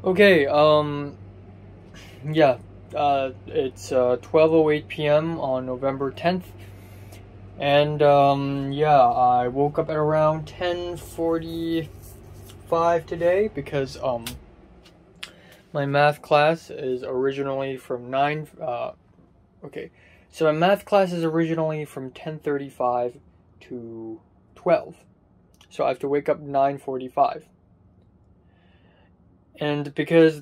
Okay, yeah, it's 12:08 p.m. on November 10th, and yeah, I woke up at around 10:45 today because my math class is originally from 9 okay. So my math class is originally from 10:35 to 12. So I have to wake up 9:45. And because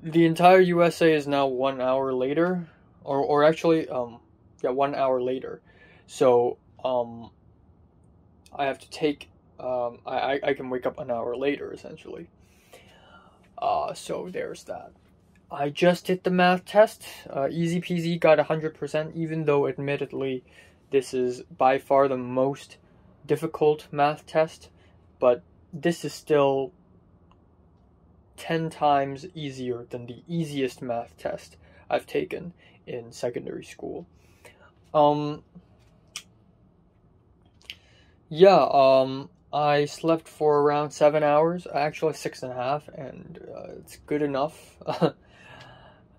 the entire USA is now 1 hour later, or actually, yeah, 1 hour later. So, I have to take, I can wake up an hour later, essentially. So there's that. I just did the math test. Easy peasy, got 100%, even though admittedly this is by far the most difficult math test, but this is still 10 times easier than the easiest math test I've taken in secondary school. Um, yeah, I slept for around 7 hours, actually 6.5, and it's good enough.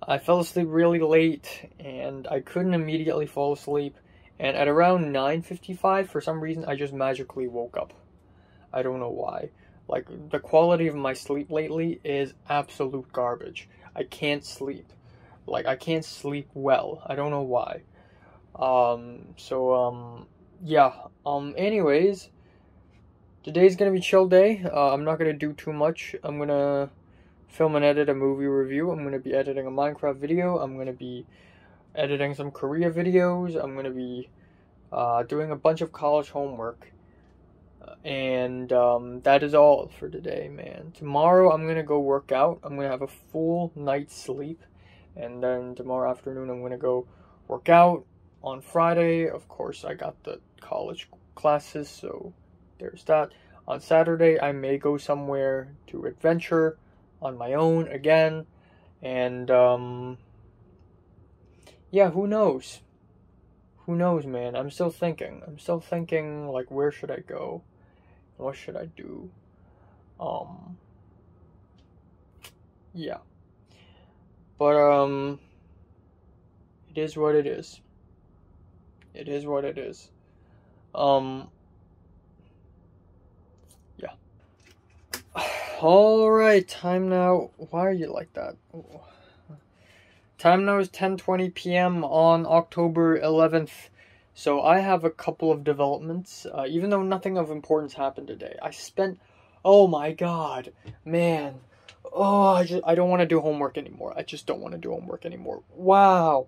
I fell asleep really late, and I couldn't immediately fall asleep, and at around 9:55, for some reason, I just magically woke up. I don't know why. Like, the quality of my sleep lately is absolute garbage. I can't sleep. Like, I can't sleep well. I don't know why. Yeah. Anyways, today's gonna be chill day. I'm not gonna do too much. I'm gonna film and edit a movie review. I'm gonna be editing a Minecraft video. I'm gonna be editing some Korea videos. I'm gonna be doing a bunch of college homework. And that is all for today, man. Tomorrow I'm gonna go work out. I'm gonna have a full night's sleep, and then tomorrow afternoon I'm gonna go work out. On Friday, of course, I got the college classes, so there's that. On Saturday, I may go somewhere to adventure on my own again, and yeah, who knows? Who knows, man? I'm still thinking. Like, where should I go? What should I do? Um, yeah. But, it is what it is. It is what it is. Um, yeah. Alright, time now. Why are you like that? Ooh. Time now is 10:20 p.m. on October 11th. So I have a couple of developments, even though nothing of importance happened today. Oh my god, man. Oh, I don't want to do homework anymore. I just don't want to do homework anymore. Wow.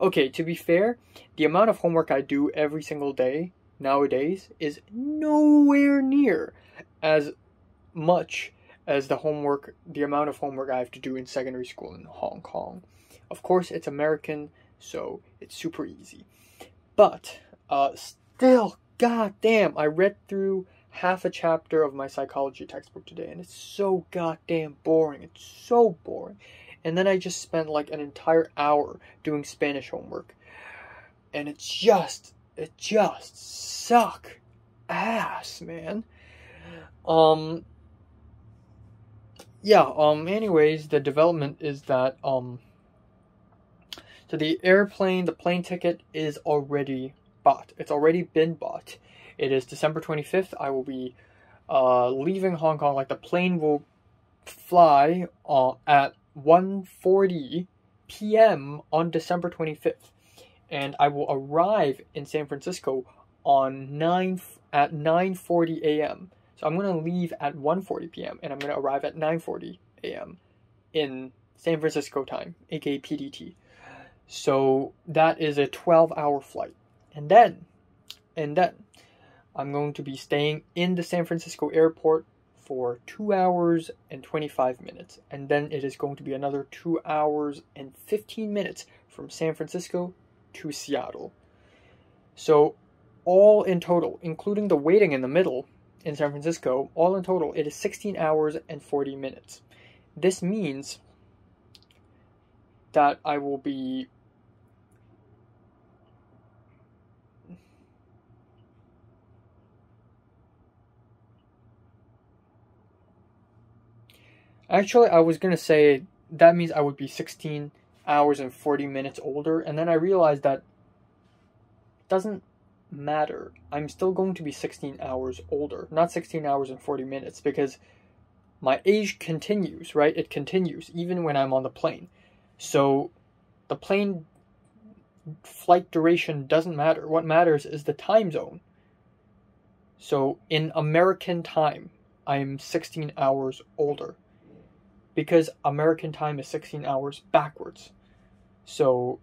Okay, to be fair, the amount of homework I do every single day nowadays is nowhere near as much as the amount of homework I have to do in secondary school in Hong Kong. Of course, it's American, so it's super easy. But, still, goddamn, I read through half a chapter of my psychology textbook today, and it's so goddamn boring. It's so boring. And then I just spent like an entire hour doing Spanish homework. And it just suck ass, man. Yeah, anyways, the development is that, so the plane ticket is already bought. It's already been bought. It is December 25th. I will be leaving Hong Kong. Like, the plane will fly at 1:40 p.m. on December 25th. And I will arrive in San Francisco at 9:40 a.m. So I'm going to leave at 1:40 p.m. and I'm going to arrive at 9:40 a.m. in San Francisco time, aka PDT. So that is a 12-hour flight. And then I'm going to be staying in the San Francisco airport for 2 hours and 25 minutes. And then it is going to be another 2 hours and 15 minutes from San Francisco to Seattle. So all in total, including the waiting in the middle in San Francisco, all in total, it is 16 hours and 40 minutes. This means that I will be Actually, I was gonna say that means I would be 16 hours and 40 minutes older, and then I realized that doesn't matter. I'm still going to be 16 hours older, not 16 hours and 40 minutes, because my age continues, right? It continues even when I'm on the plane. So the plane flight duration doesn't matter. What matters is the time zone. So in American time, I'm 16 hours older because American time is 16 hours backwards. So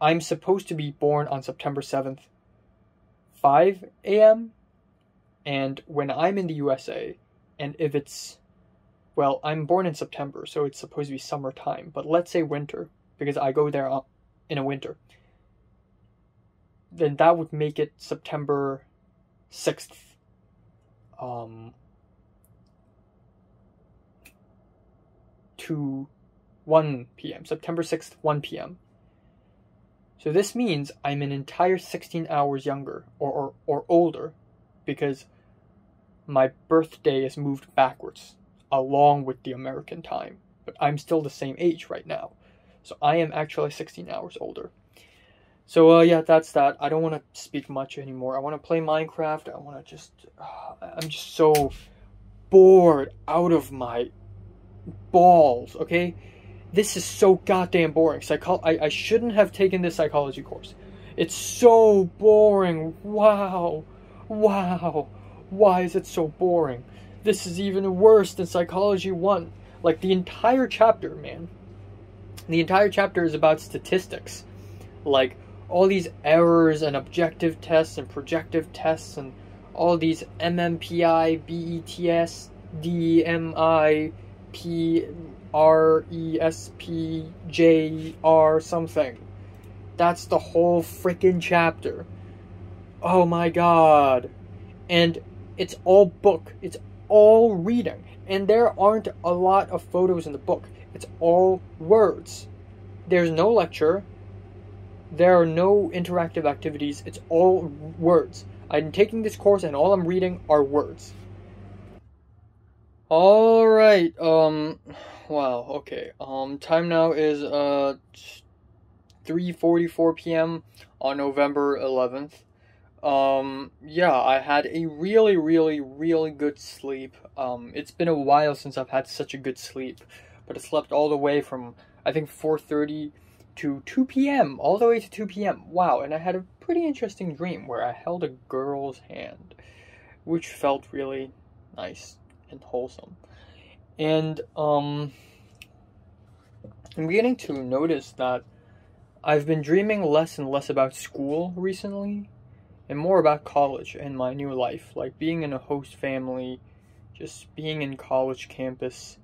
I'm supposed to be born on September 7th, 5 a.m. And when I'm in the USA, and if it's, well, I'm born in September, so it's supposed to be summertime, but let's say winter, because I go there in a winter, then that would make it September 6th, to 1 p.m. September 6th, 1 p.m. So this means I'm an entire 16 hours younger or older because my birthday is moved backwards along with the American time. But I'm still the same age right now. So I am actually 16 hours older. So yeah, that's that. I don't want to speak much anymore. I want to play Minecraft. I want to just... I'm just so bored out of my balls, okay? This is so goddamn boring. I shouldn't have taken this psychology course. It's so boring. Wow. Why is it so boring? This is even worse than Psychology 1. Like, the entire chapter, man. The entire chapter is about statistics. Like, all these errors and objective tests and projective tests and all these MMPI, BETS, DMI, PRESPJR something. That's the whole freaking chapter. Oh my god. And it's all book. It's all reading. And there aren't a lot of photos in the book. It's all words. There's no lecture. There are no interactive activities. It's all words. I'm taking this course and all I'm reading are words. Alright, wow, okay. Time now is 3:44 p.m. on November 11th. Yeah, I had a really good sleep. It's been a while since I've had such a good sleep, but I slept all the way from, I think, 4:30 to 2 p.m., all the way to 2 p.m. Wow, and I had a pretty interesting dream where I held a girl's hand, which felt really nice and wholesome. And, I'm beginning to notice that I've been dreaming less and less about school recently, and more about college and my new life, like being in a host family, just being in college campus.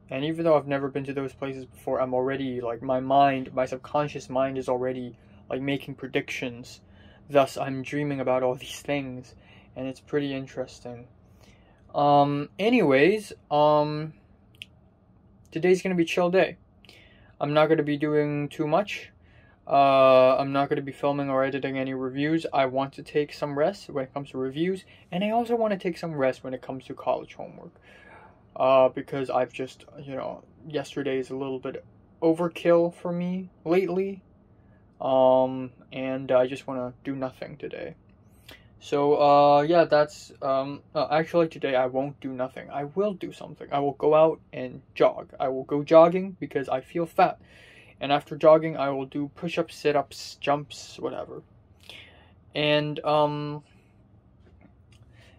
And even though I've never been to those places before, I'm already, like, my subconscious mind is already, like, making predictions. Thus, I'm dreaming about all these things, and it's pretty interesting. Anyways, today's gonna be a chill day. I'm not gonna be doing too much. I'm not going to be filming or editing any reviews. I want to take some rest when it comes to reviews, and I also want to take some rest when it comes to college homework. Because I've just, yesterday is a little bit overkill for me lately. And I just want to do nothing today. So, yeah, that's, actually today I won't do nothing. I will do something. I will go out and jog. I will go jogging because I feel fat. And after jogging, I will do push-ups, sit-ups, jumps, whatever. And,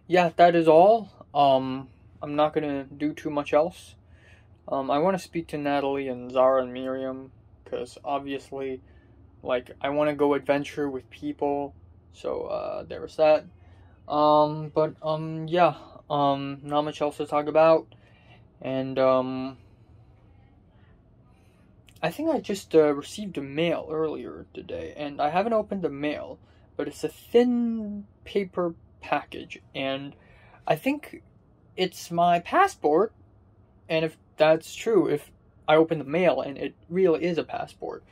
yeah, that is all. I'm not gonna do too much else. I want to speak to Natalie and Zara and Miriam, because obviously, like, I want to go adventure with people. So, there's that. Yeah. Not much else to talk about. And, I think I just received a mail earlier today, and I haven't opened the mail, but it's a thin paper package, and I think it's my passport, and if that's true, if I open the mail and it really is a passport,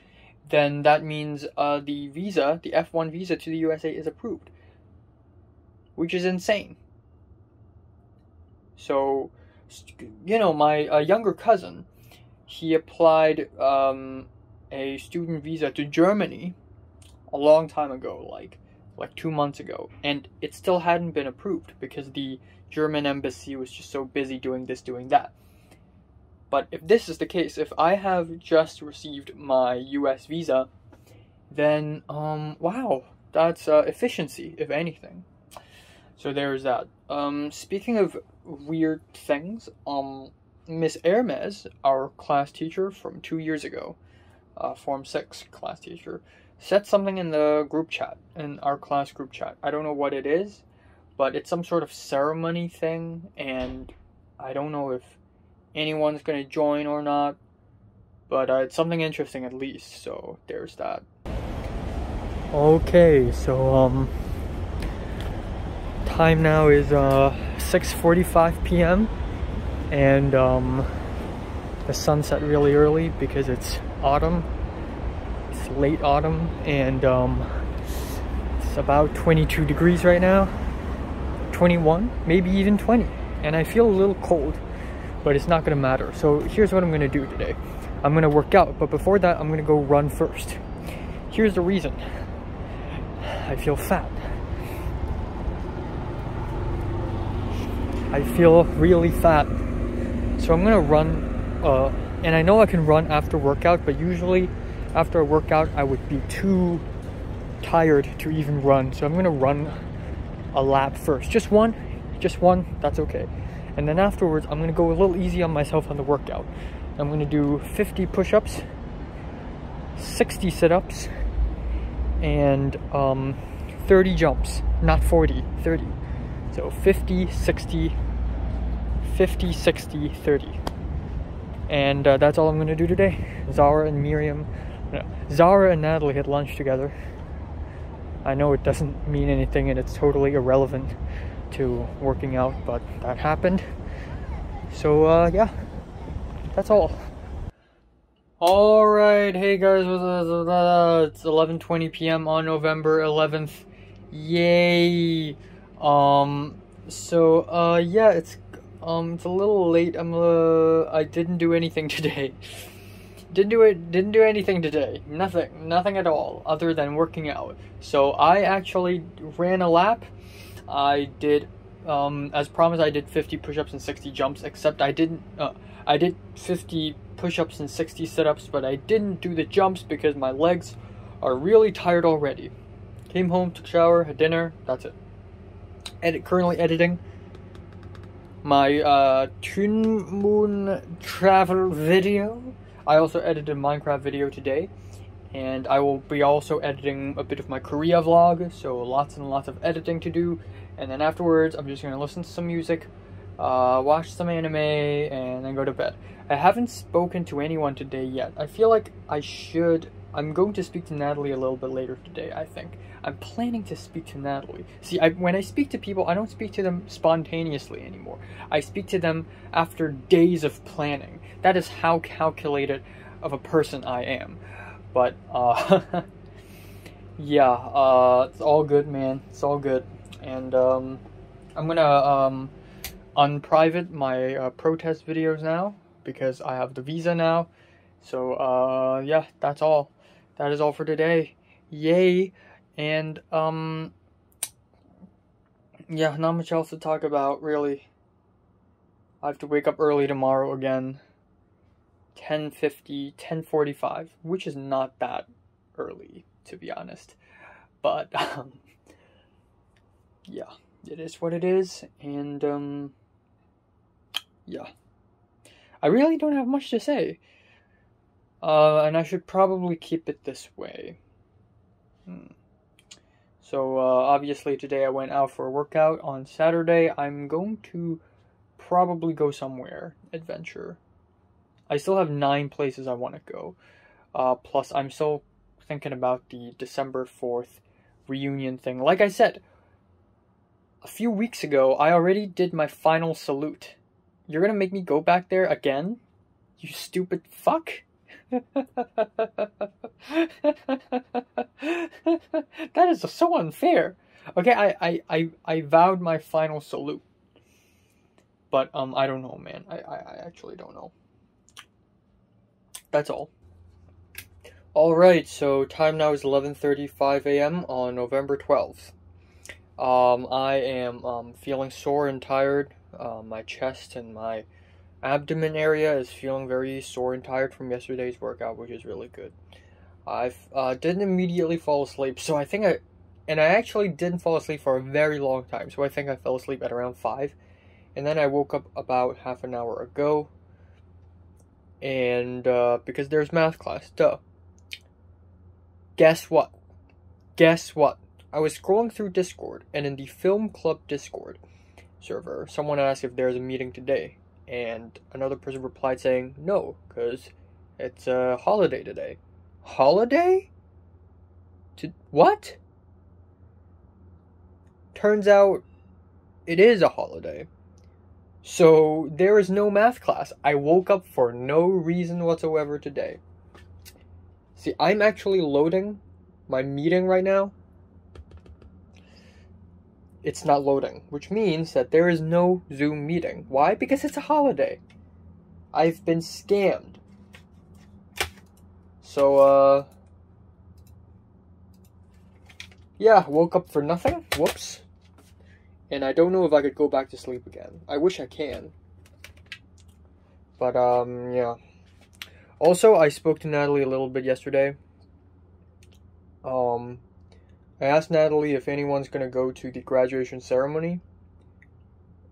then that means the visa, the F1 visa to the USA is approved, which is insane. So, you know, my younger cousin, he applied a student visa to Germany a long time ago, like 2 months ago, and it still hadn't been approved because the German embassy was just so busy doing this, doing that. But if this is the case, if I have just received my US visa, then wow, that's efficiency, if anything. So there's that. Speaking of weird things, Miss Hermes, our class teacher from 2 years ago, Form 6 class teacher, said something in the group chat, in our class group chat. I don't know what it is, but it's some sort of ceremony thing, and I don't know if anyone's gonna join or not, but it's something interesting at least, so there's that. Okay, so time now is 6:45 p.m. and the sun set really early because it's autumn. It's late autumn, and it's about 22 degrees right now, 21, maybe even 20, and I feel a little cold, but it's not gonna matter. So here's what I'm gonna do today. I'm gonna work out, but before that I'm gonna go run first. Here's the reason. I feel fat. I feel really fat. So I'm gonna run, and I know I can run after workout, but usually after a workout I would be too tired to even run. So I'm gonna run a lap first. Just one, that's okay. And then afterwards I'm gonna go a little easy on myself on the workout. I'm gonna do 50 push-ups, 60 sit-ups, and 30 jumps. Not 40, 30. So 50, 60, 50, 60, 30. And that's all I'm gonna do today. Zara and Natalie had lunch together. I know it doesn't mean anything and it's totally irrelevant to working out, but that happened. So yeah, that's all. Alright, hey guys, it's 11:20 p.m. on November 11th. Yay! Yeah, it's a little late. I didn't do anything today. Didn't do anything today. Nothing at all, other than working out. So I actually ran a lap. I did, as promised, I did 50 push-ups and 60 jumps, except I did 50 push-ups and 60 sit-ups, but I didn't do the jumps because my legs are really tired already. Came home, took a shower, had dinner, that's it. Currently editing my Twin Moon travel video. I also edited a Minecraft video today, and I will be also editing a bit of my Korea vlog, so lots and lots of editing to do. And then afterwards, I'm just going to listen to some music, watch some anime, and then go to bed. I haven't spoken to anyone today yet. I feel like I should. I'm going to speak to Natalie a little bit later today, I think. I'm planning to speak to Natalie. See, when I speak to people, I don't speak to them spontaneously anymore. I speak to them after days of planning. That is how calculated of a person I am. But, yeah, it's all good, man. It's all good. And, I'm gonna, unprivate my, protest videos now, because I have the visa now. So, yeah, that's all. That is all for today. Yay! And, yeah, not much else to talk about, really. I have to wake up early tomorrow again. 10:50, 10:45, which is not that early, to be honest. But, yeah, it is what it is, and, yeah. I really don't have much to say. And I should probably keep it this way. So, obviously today I went out for a workout. On Saturday, I'm going to probably go somewhere, adventure. I still have 9 places I want to go. Plus, I'm still thinking about the December 4th reunion thing. Like I said, a few weeks ago, I already did my final salute. You're gonna make me go back there again? You stupid fuck? That is so unfair. Okay, I vowed my final salute. But I don't know, man. I actually don't know. That's all. Alright, so time now is 11:35 a.m. on November 12th. I am feeling sore and tired. My chest and my abdomen area is feeling very sore and tired from yesterday's workout, which is really good. I didn't immediately fall asleep, so I actually didn't fall asleep for a very long time, so I think I fell asleep at around 5, and then I woke up about half an hour ago, and because there's math class, duh. Guess what? I was scrolling through Discord, and in the Film Club Discord server, someone asked if there's a meeting today, and another person replied saying no, because it's a holiday today. Holiday? What? Turns out it is a holiday. So there is no math class. I woke up for no reason whatsoever today. See, I'm actually loading my meeting right now. It's not loading, which means that there is no Zoom meeting. Why? Because it's a holiday. I've been scammed. So, yeah, woke up for nothing. Whoops. And I don't know if I could go back to sleep again. I wish I can. But, yeah. Also, I spoke to Natalie a little bit yesterday. I asked Natalie if anyone's gonna go to the graduation ceremony.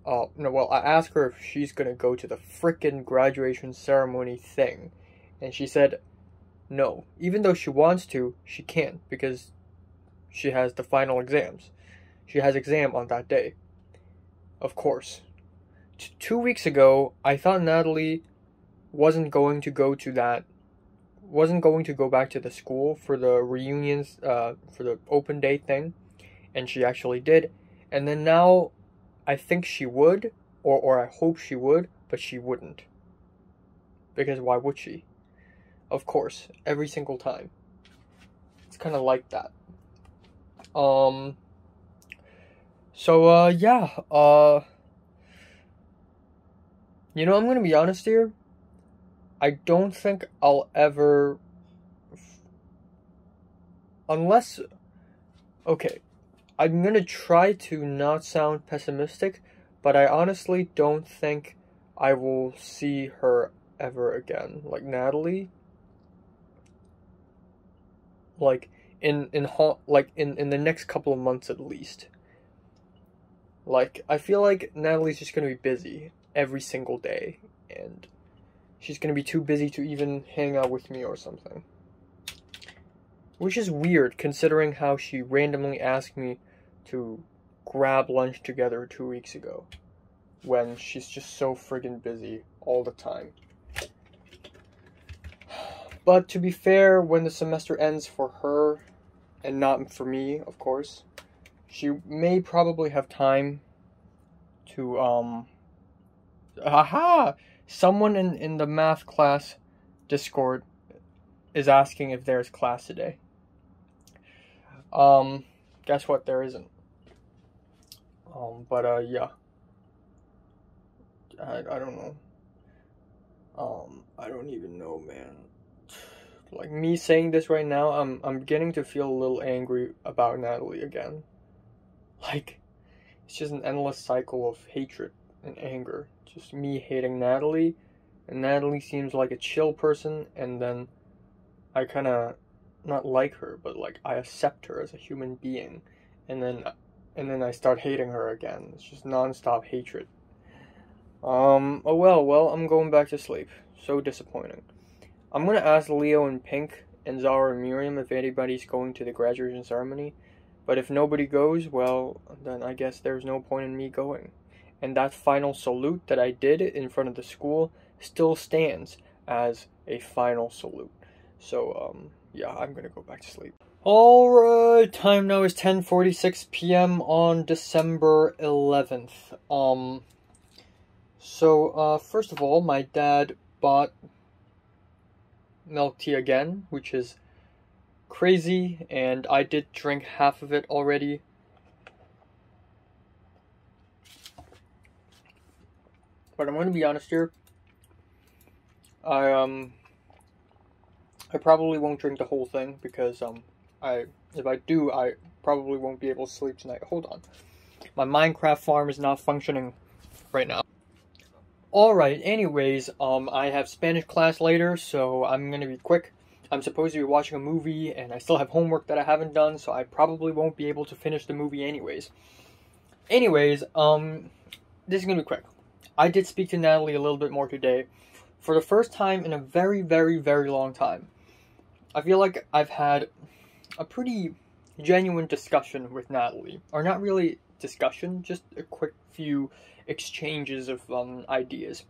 No, well, I asked her if she's gonna go to the frickin' graduation ceremony thing. And she said no. Even though she wants to, she can't, because she has the final exams. She has exam on that day. Of course. 2 weeks ago, I thought Natalie wasn't going to go back to the school for the reunions, for the open day thing, and she actually did. And then now, I think she would, or I hope she would, but she wouldn't. Because why would she? Of course, every single time. It's kind of like that. So, yeah, you know, I'm gonna be honest here. I don't think I'll ever, unless, okay, I'm gonna try to not sound pessimistic, but I honestly don't think I will see her ever again. Like Natalie, like in the next couple of months at least. Like, I feel like Natalie's just gonna be busy every single day, and she's gonna be too busy to even hang out with me or something. Which is weird, considering how she randomly asked me to grab lunch together 2 weeks ago, when she's just so friggin' busy all the time. But to be fair, when the semester ends for her, and not for me, of course, she may probably have time to, aha! Someone in the math class Discord is asking if there's class today. Guess what? There isn't. Yeah. I don't know. I don't even know, man. Like, me saying this right now, I'm beginning to feel a little angry about Natalie again. Like, it's just an endless cycle of hatred and anger. Just me hating Natalie, and Natalie seems like a chill person, and then I kinda not like her, but like I accept her as a human being, and then I start hating her again. It's just non-stop hatred. Oh well, I'm going back to sleep. So disappointing. I'm gonna ask Leo and Pink and Zara and Miriam if anybody's going to the graduation ceremony, but if nobody goes, well, then I guess there's no point in me going. And that final salute that I did in front of the school still stands as a final salute. So, yeah, I'm gonna go back to sleep. Alright, time now is 10:46 p.m. on December 11th. First of all, my dad bought milk tea again, which is crazy, and I did drink half of it already. But I'm going to be honest here. I probably won't drink the whole thing because if I do, I probably won't be able to sleep tonight. Hold on. My Minecraft farm is not functioning right now. Alright, anyways, I have Spanish class later, so I'm gonna be quick. I'm supposed to be watching a movie, and I still have homework that I haven't done, so I probably won't be able to finish the movie anyways. Anyways, this is gonna be quick. I did speak to Natalie a little bit more today. For the first time in a very, very, very long time. I feel like I've had a pretty genuine discussion with Natalie. Or not really discussion, just a quick few exchanges of ideas.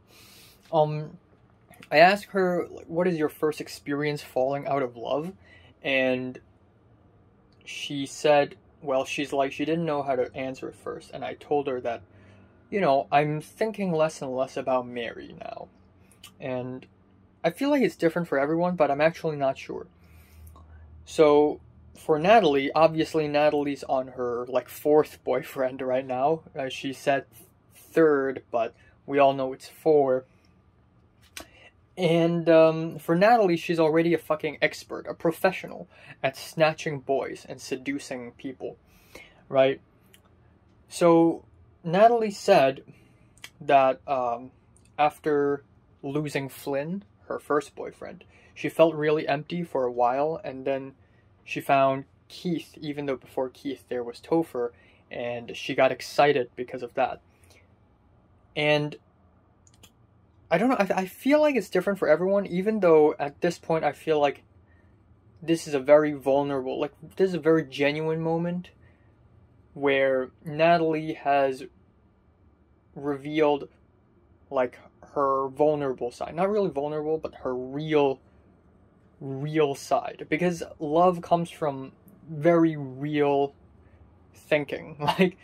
I asked her, what is your first experience falling out of love? And she said, well, she didn't know how to answer it first. And I told her that, you know, I'm thinking less and less about Mary now. And I feel like it's different for everyone, but I'm actually not sure. So, for Natalie, obviously Natalie's on her, like, 4th boyfriend right now. She said 3rd, but we all know it's 4. And, for Natalie, she's already a fucking expert, a professional at snatching boys and seducing people, right? So, Natalie said that, after losing Flynn, her first boyfriend, she felt really empty for a while, and then she found Keith, even though before Keith there was Topher, and she got excited because of that. And I don't know, I feel like it's different for everyone, even though at this point I feel like this is a very vulnerable, like, this is a very genuine moment where Natalie has revealed, like, her vulnerable side. Not really vulnerable, but her real side. Because love comes from very real thinking. Like,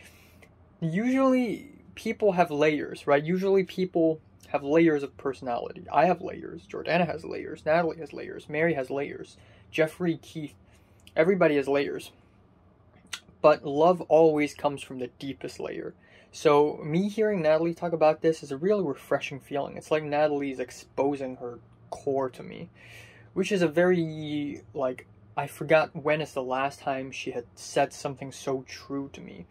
usually people have layers, right? Usually people have layers of personality. I have layers. Jordana has layers. Natalie has layers. Mary has layers. Jeffrey, Keith, everybody has layers. But love always comes from the deepest layer. So, me hearing Natalie talk about this is a really refreshing feeling. It's like Natalie's exposing her core to me. Which is a very, like, I forgot when is the last time she had said something so true to me.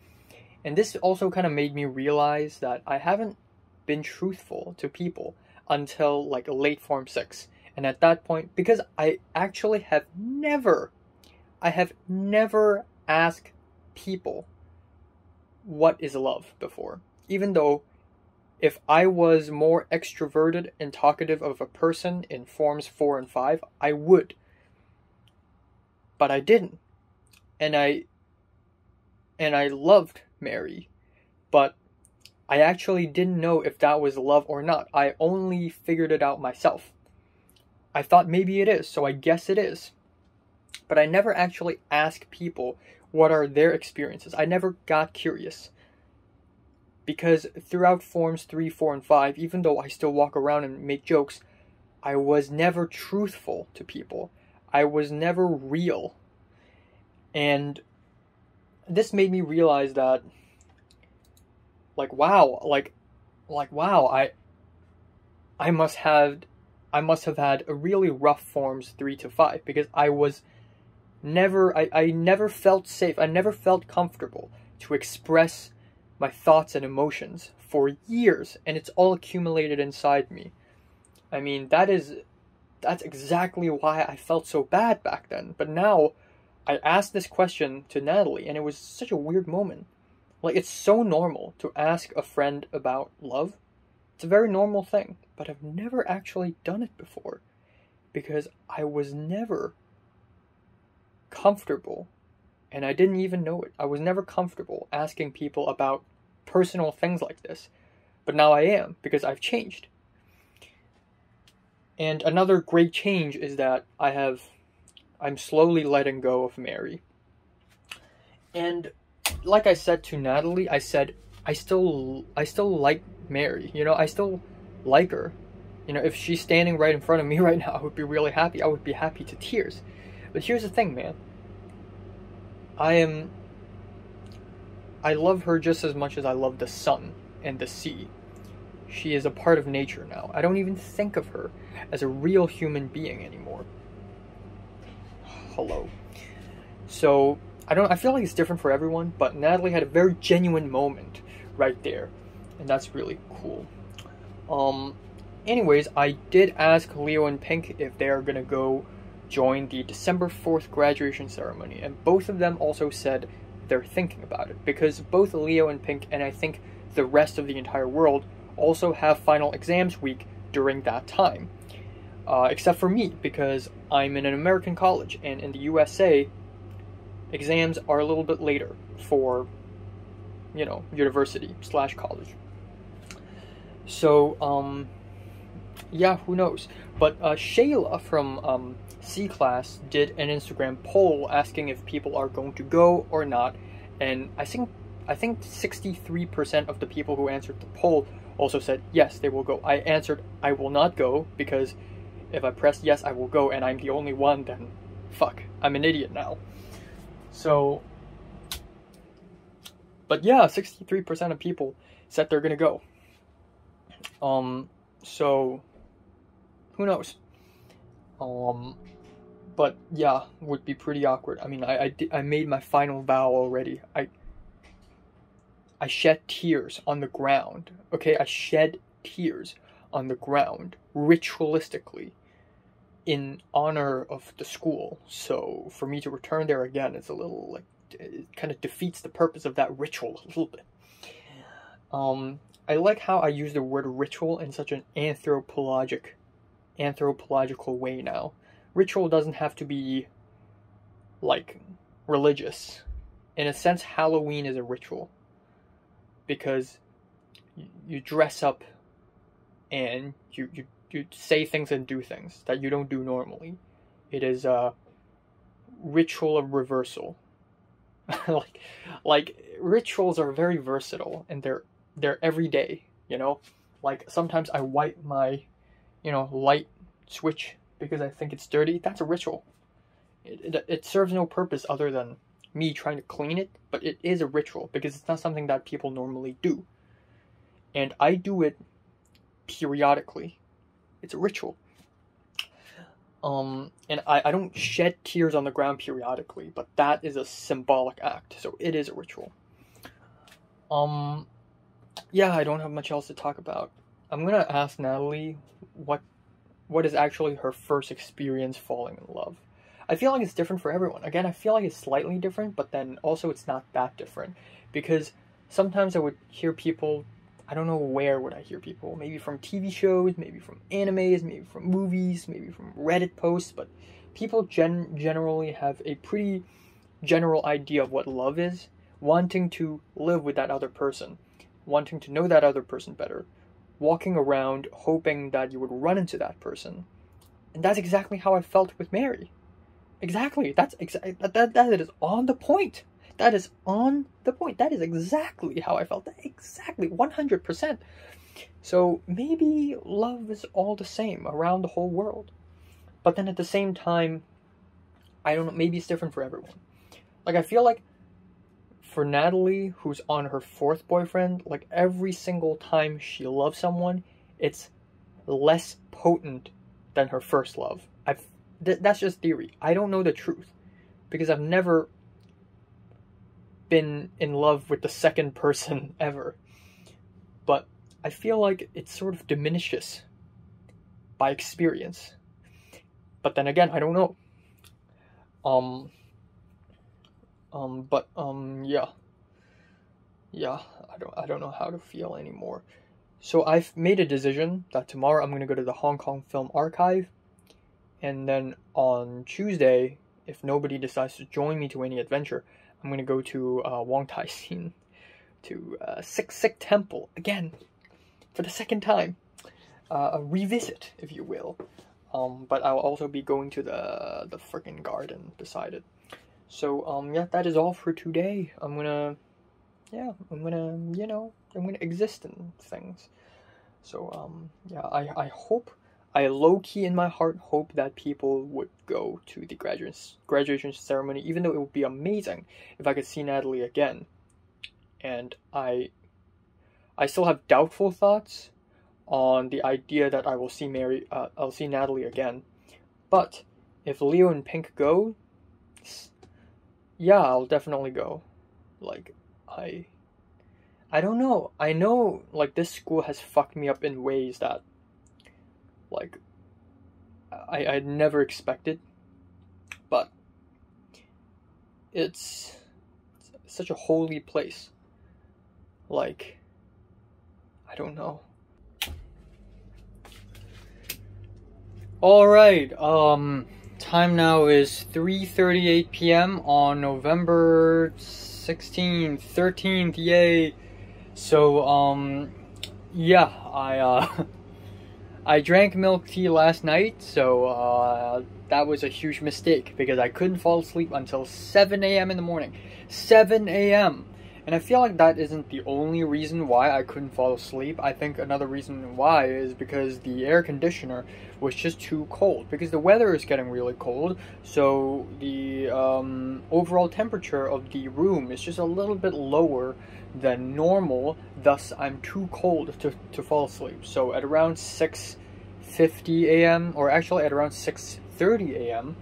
And this also kind of made me realize that I haven't been truthful to people until, like, late Form 6. And at that point, because I actually have never asked people what is love before. Even though if I was more extroverted and talkative of a person in Forms 4 and 5, I would. But I didn't. And I loved Mary. But I actually didn't know if that was love or not. I only figured it out myself. I thought maybe it is, so I guess it is. But I never actually asked people what are their experiences. I never got curious. Because throughout Forms 3, 4, and 5, even though I still walk around and make jokes, I was never truthful to people. I was never real. And this made me realize that, wow, I must have had a really rough Forms 3 to 5, because I never felt safe. I never felt comfortable to express my thoughts and emotions for years, and it's all accumulated inside me. I mean, that's exactly why I felt so bad back then. But now, I asked this question to Natalie, and it was such a weird moment. Like, it's so normal to ask a friend about love. It's a very normal thing, but I've never actually done it before, because I was never comfortable, and I didn't even know it. I was never comfortable asking people about personal things like this, but now I am, because I've changed. And another great change is that I'm slowly letting go of Mary. And like I said to Natalie, I said I still like Mary, you know, I still like her. You know, if she's standing right in front of me right now, I would be really happy. I would be happy to tears. But here's the thing, man. I love her just as much as I love the sun and the sea. She is a part of nature now. I don't even think of her as a real human being anymore. Hello. So, I feel like it's different for everyone, but Natalie had a very genuine moment right there. And that's really cool. Anyways, I did ask Leo and Pink if they are gonna go join the December 4th graduation ceremony, and both of them also said they're thinking about it, because both Leo and Pink, and I think the rest of the entire world, also have final exams week during that time. Except for me, because I'm in an American college, and in the USA, exams are a little bit later for, you know, university / college. So, yeah, who knows? But Shayla from C class did an Instagram poll asking if people are going to go or not, and I think 63% of the people who answered the poll also said yes, they will go. I answered I will not go, because if I pressed yes, I will go, and I'm the only one, then fuck, I'm an idiot now. So, but yeah, 63% of people said they're gonna go. So who knows? But yeah, would be pretty awkward. I mean, I made my final vow already. I shed tears on the ground. Okay, I shed tears on the ground ritualistically in honor of the school. So for me to return there again is a little like, it kind of defeats the purpose of that ritual a little bit. I like how I use the word ritual in such an anthropological way now. Ritual doesn't have to be like religious. In a sense, Halloween is a ritual, because you dress up and you say things and do things that you don't do normally. It is a ritual of reversal. like rituals are very versatile, and they're every day, you know? Like sometimes I wipe my, light switch because I think it's dirty. That's a ritual. It serves no purpose other than me trying to clean it, but it is a ritual because it's not something that people normally do. And I do it periodically. It's a ritual. And I don't shed tears on the ground periodically, but that is a symbolic act, so it is a ritual. Yeah, I don't have much else to talk about. I'm gonna ask Natalie what is actually her first experience falling in love. I feel like it's different for everyone. Again, I feel like it's slightly different, but then also it's not that different. Because sometimes I would hear people, I don't know where would I hear people, maybe from TV shows, maybe from animes, maybe from movies, maybe from Reddit posts, but people generally have a pretty general idea of what love is, wanting to live with that other person, wanting to know that other person better, walking around hoping that you would run into that person. And that's exactly how I felt with Mary. Exactly. That is on the point. That is on the point. That is exactly how I felt. Exactly. 100%. So maybe love is all the same around the whole world. But then at the same time, I don't know, maybe it's different for everyone. Like, I feel like for Natalie, who's on her 4th boyfriend, like every single time she loves someone, it's less potent than her first love. That's just theory. I don't know the truth, because I've never been in love with the second person ever. But I feel like it sort of diminishes by experience. But then again, I don't know. Yeah, I don't know how to feel anymore. So I've made a decision that tomorrow I'm going to go to the Hong Kong Film Archive, and then on Tuesday, if nobody decides to join me to any adventure, I'm going to go to Wong Tai Sin, to Sick Sick Temple, again, for the second time. A revisit, if you will. But I'll also be going to the frickin' garden beside it. So, yeah, that is all for today. I'm gonna exist in things. So, yeah, I low-key in my heart hope that people would go to the graduation ceremony, even though it would be amazing if I could see Natalie again. And I still have doubtful thoughts, on the idea that I'll see Natalie again. But if Leo and Pink go, yeah, I'll definitely go. Like, I don't know. I know, like, this school has fucked me up in ways that, like, I'd never expected. But it's such a holy place. Like, I don't know. Alright, time now is 3:38 p.m. on November 16th, 13th, yay! So, yeah, I drank milk tea last night, so, that was a huge mistake, because I couldn't fall asleep until 7 a.m. in the morning. 7 a.m.! And I feel like that isn't the only reason why I couldn't fall asleep. I think another reason why is because the air conditioner was just too cold. Because the weather is getting really cold, so the overall temperature of the room is just a little bit lower than normal. Thus, I'm too cold to fall asleep. So at around 6:50 a.m., or actually at around 6:30 a.m.,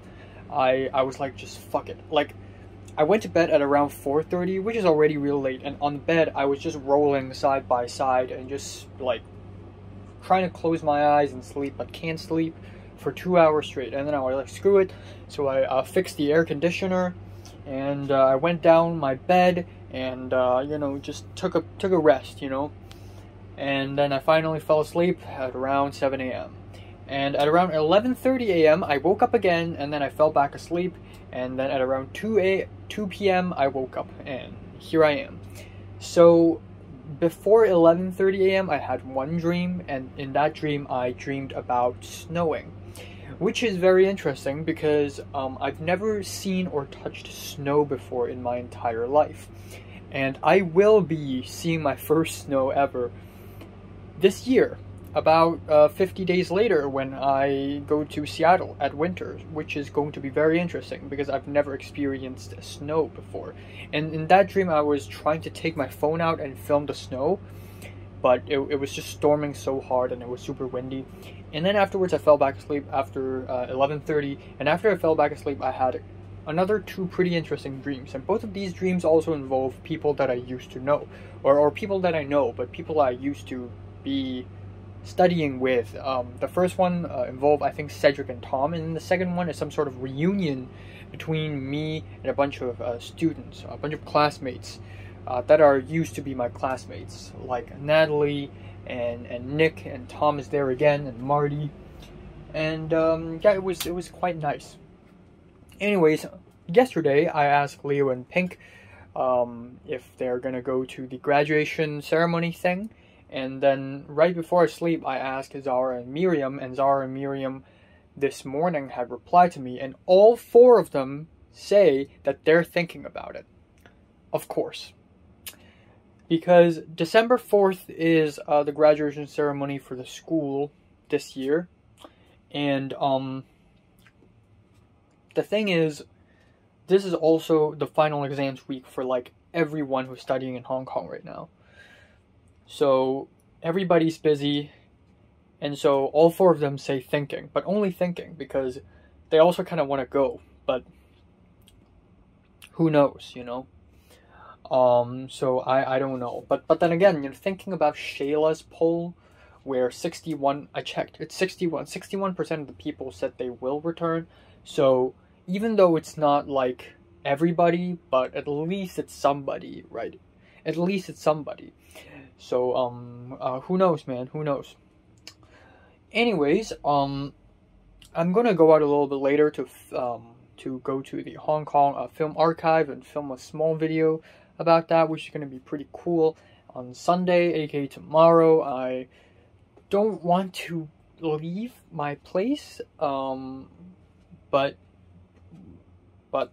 I was like, just fuck it. Like, I went to bed at around 4:30, which is already real late, and on bed I was just rolling side by side and just like trying to close my eyes and sleep, but can't sleep for 2 hours straight. And then I was like, screw it. So I fixed the air conditioner, and I went down my bed and you know, just took a rest, you know. And then I finally fell asleep at around 7 a.m. And at around 11:30 a.m. I woke up again, and then I fell back asleep. And then at around 2 p.m. I woke up, and here I am. So before 11:30 a.m. I had one dream, and in that dream I dreamed about snowing, which is very interesting because I've never seen or touched snow before in my entire life. And I will be seeing my first snow ever this year, about 50 days later, when I go to Seattle at winter, which is going to be very interesting because I've never experienced snow before. And in that dream I was trying to take my phone out and film the snow, but it was just storming so hard and it was super windy. And then afterwards I fell back asleep after 11:30, and after I fell back asleep I had another two pretty interesting dreams, and both of these dreams also involve people that I used to know, or people that I know, but people I used to be studying with. The first one involved, I think, Cedric and Tom, and the second one is some sort of reunion between me and a bunch of students, a bunch of classmates that are used to be my classmates, like Natalie and Nick, and Tom is there again, and Marty, and yeah, it was quite nice. Anyways, yesterday I asked Leo and Pink if they're gonna go to the graduation ceremony thing. And then right before I sleep, I asked Zara and Miriam, and Zara and Miriam this morning had replied to me, and all four of them say that they're thinking about it. Of course. Because December 4th is the graduation ceremony for the school this year. And the thing is, this is also the final exams week for like everyone who's studying in Hong Kong right now. So everybody's busy, and so all four of them say thinking, but only thinking because they also kind of want to go, but who knows, you know? So I don't know, but then again, you know, thinking about Shayla's poll, where 61, I checked, it's 61% of the people said they will return. So even though it's not like everybody, but at least it's somebody, right? At least it's somebody. So, who knows, man? Who knows? Anyways, I'm gonna go out a little bit later to go to the Hong Kong Film Archive and film a small video about that, which is gonna be pretty cool. On Sunday, aka tomorrow, I don't want to leave my place, but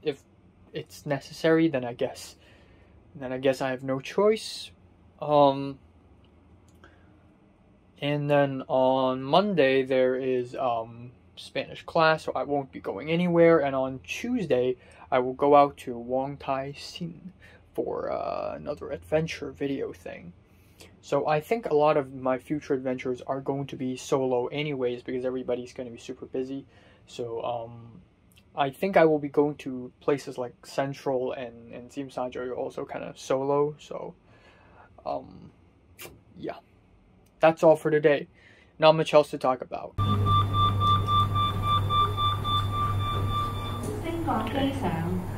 if it's necessary, then I guess I have no choice. And then on Monday there is Spanish class, so I won't be going anywhere. And on Tuesday I will go out to Wong Tai Sin for another adventure video thing. So I think a lot of my future adventures are going to be solo anyways because everybody's going to be super busy. So I think I will be going to places like Central and Simsanja also kind of solo. So yeah, that's all for today. Not much else to talk about. Okay.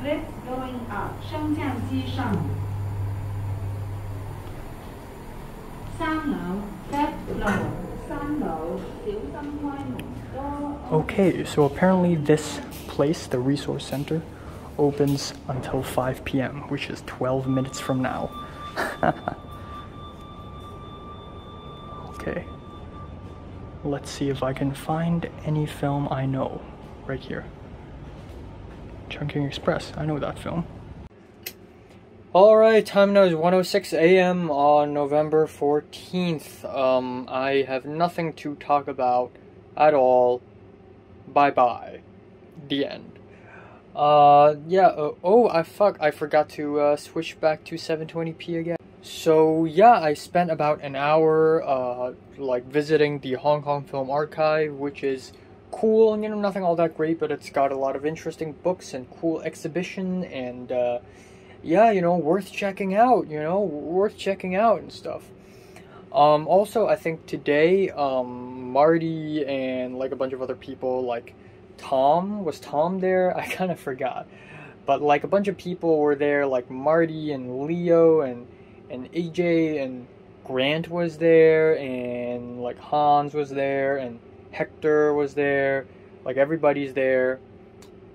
Lift going up, 升降机上。3樓 third floor 3樓小心開門。Okay, so apparently this place, the resource center, opens until 5 p.m., which is 12 minutes from now. Okay. Let's see if I can find any film I know. Right here. Chungking Express. I know that film. Alright, time now is 1:06 a.m. on November 14th. I have nothing to talk about at all. Bye-bye. The end. I forgot to switch back to 720p again. So yeah, I spent about an hour like visiting the Hong Kong Film Archive, which is cool, you know, nothing all that great, but it's got a lot of interesting books and cool exhibition, and yeah, you know, worth checking out, and stuff. Also, I think today, Marty and like a bunch of other people, like was Tom there? I kind of forgot. But like a bunch of people were there, like Marty and Leo and AJ and Grant was there, and like Hans was there, and Hector was there, like everybody's there.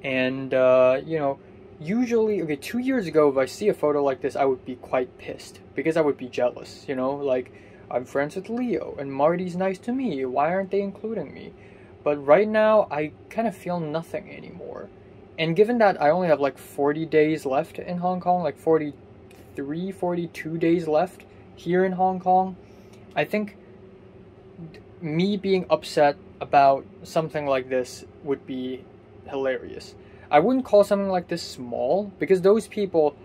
And you know, usually, okay, 2 years ago, if I see a photo like this, I would be quite pissed, because I would be jealous, you know, like, I'm friends with Leo, and Marty's nice to me, why aren't they including me? But right now, I kind of feel nothing anymore. And given that I only have like 40 days left in Hong Kong, like 43, 42 days left here in Hong Kong, I think me being upset about something like this would be hilarious. I wouldn't call something like this small, because those people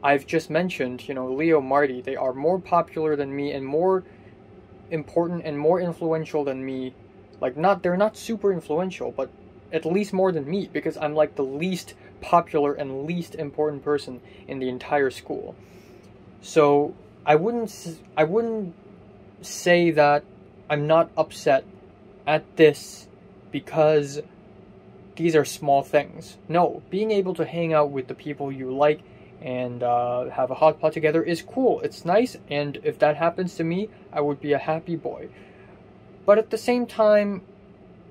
I've just mentioned, you know, Leo, Marty, they are more popular than me and more important and more influential than me. Like, they're not super influential, but at least more than me, because I'm like the least popular and least important person in the entire school. So I wouldn't say that I'm not upset at this because these are small things. No, being able to hang out with the people you like and have a hot pot together is cool. It's nice, and if that happens to me, I would be a happy boy. But at the same time,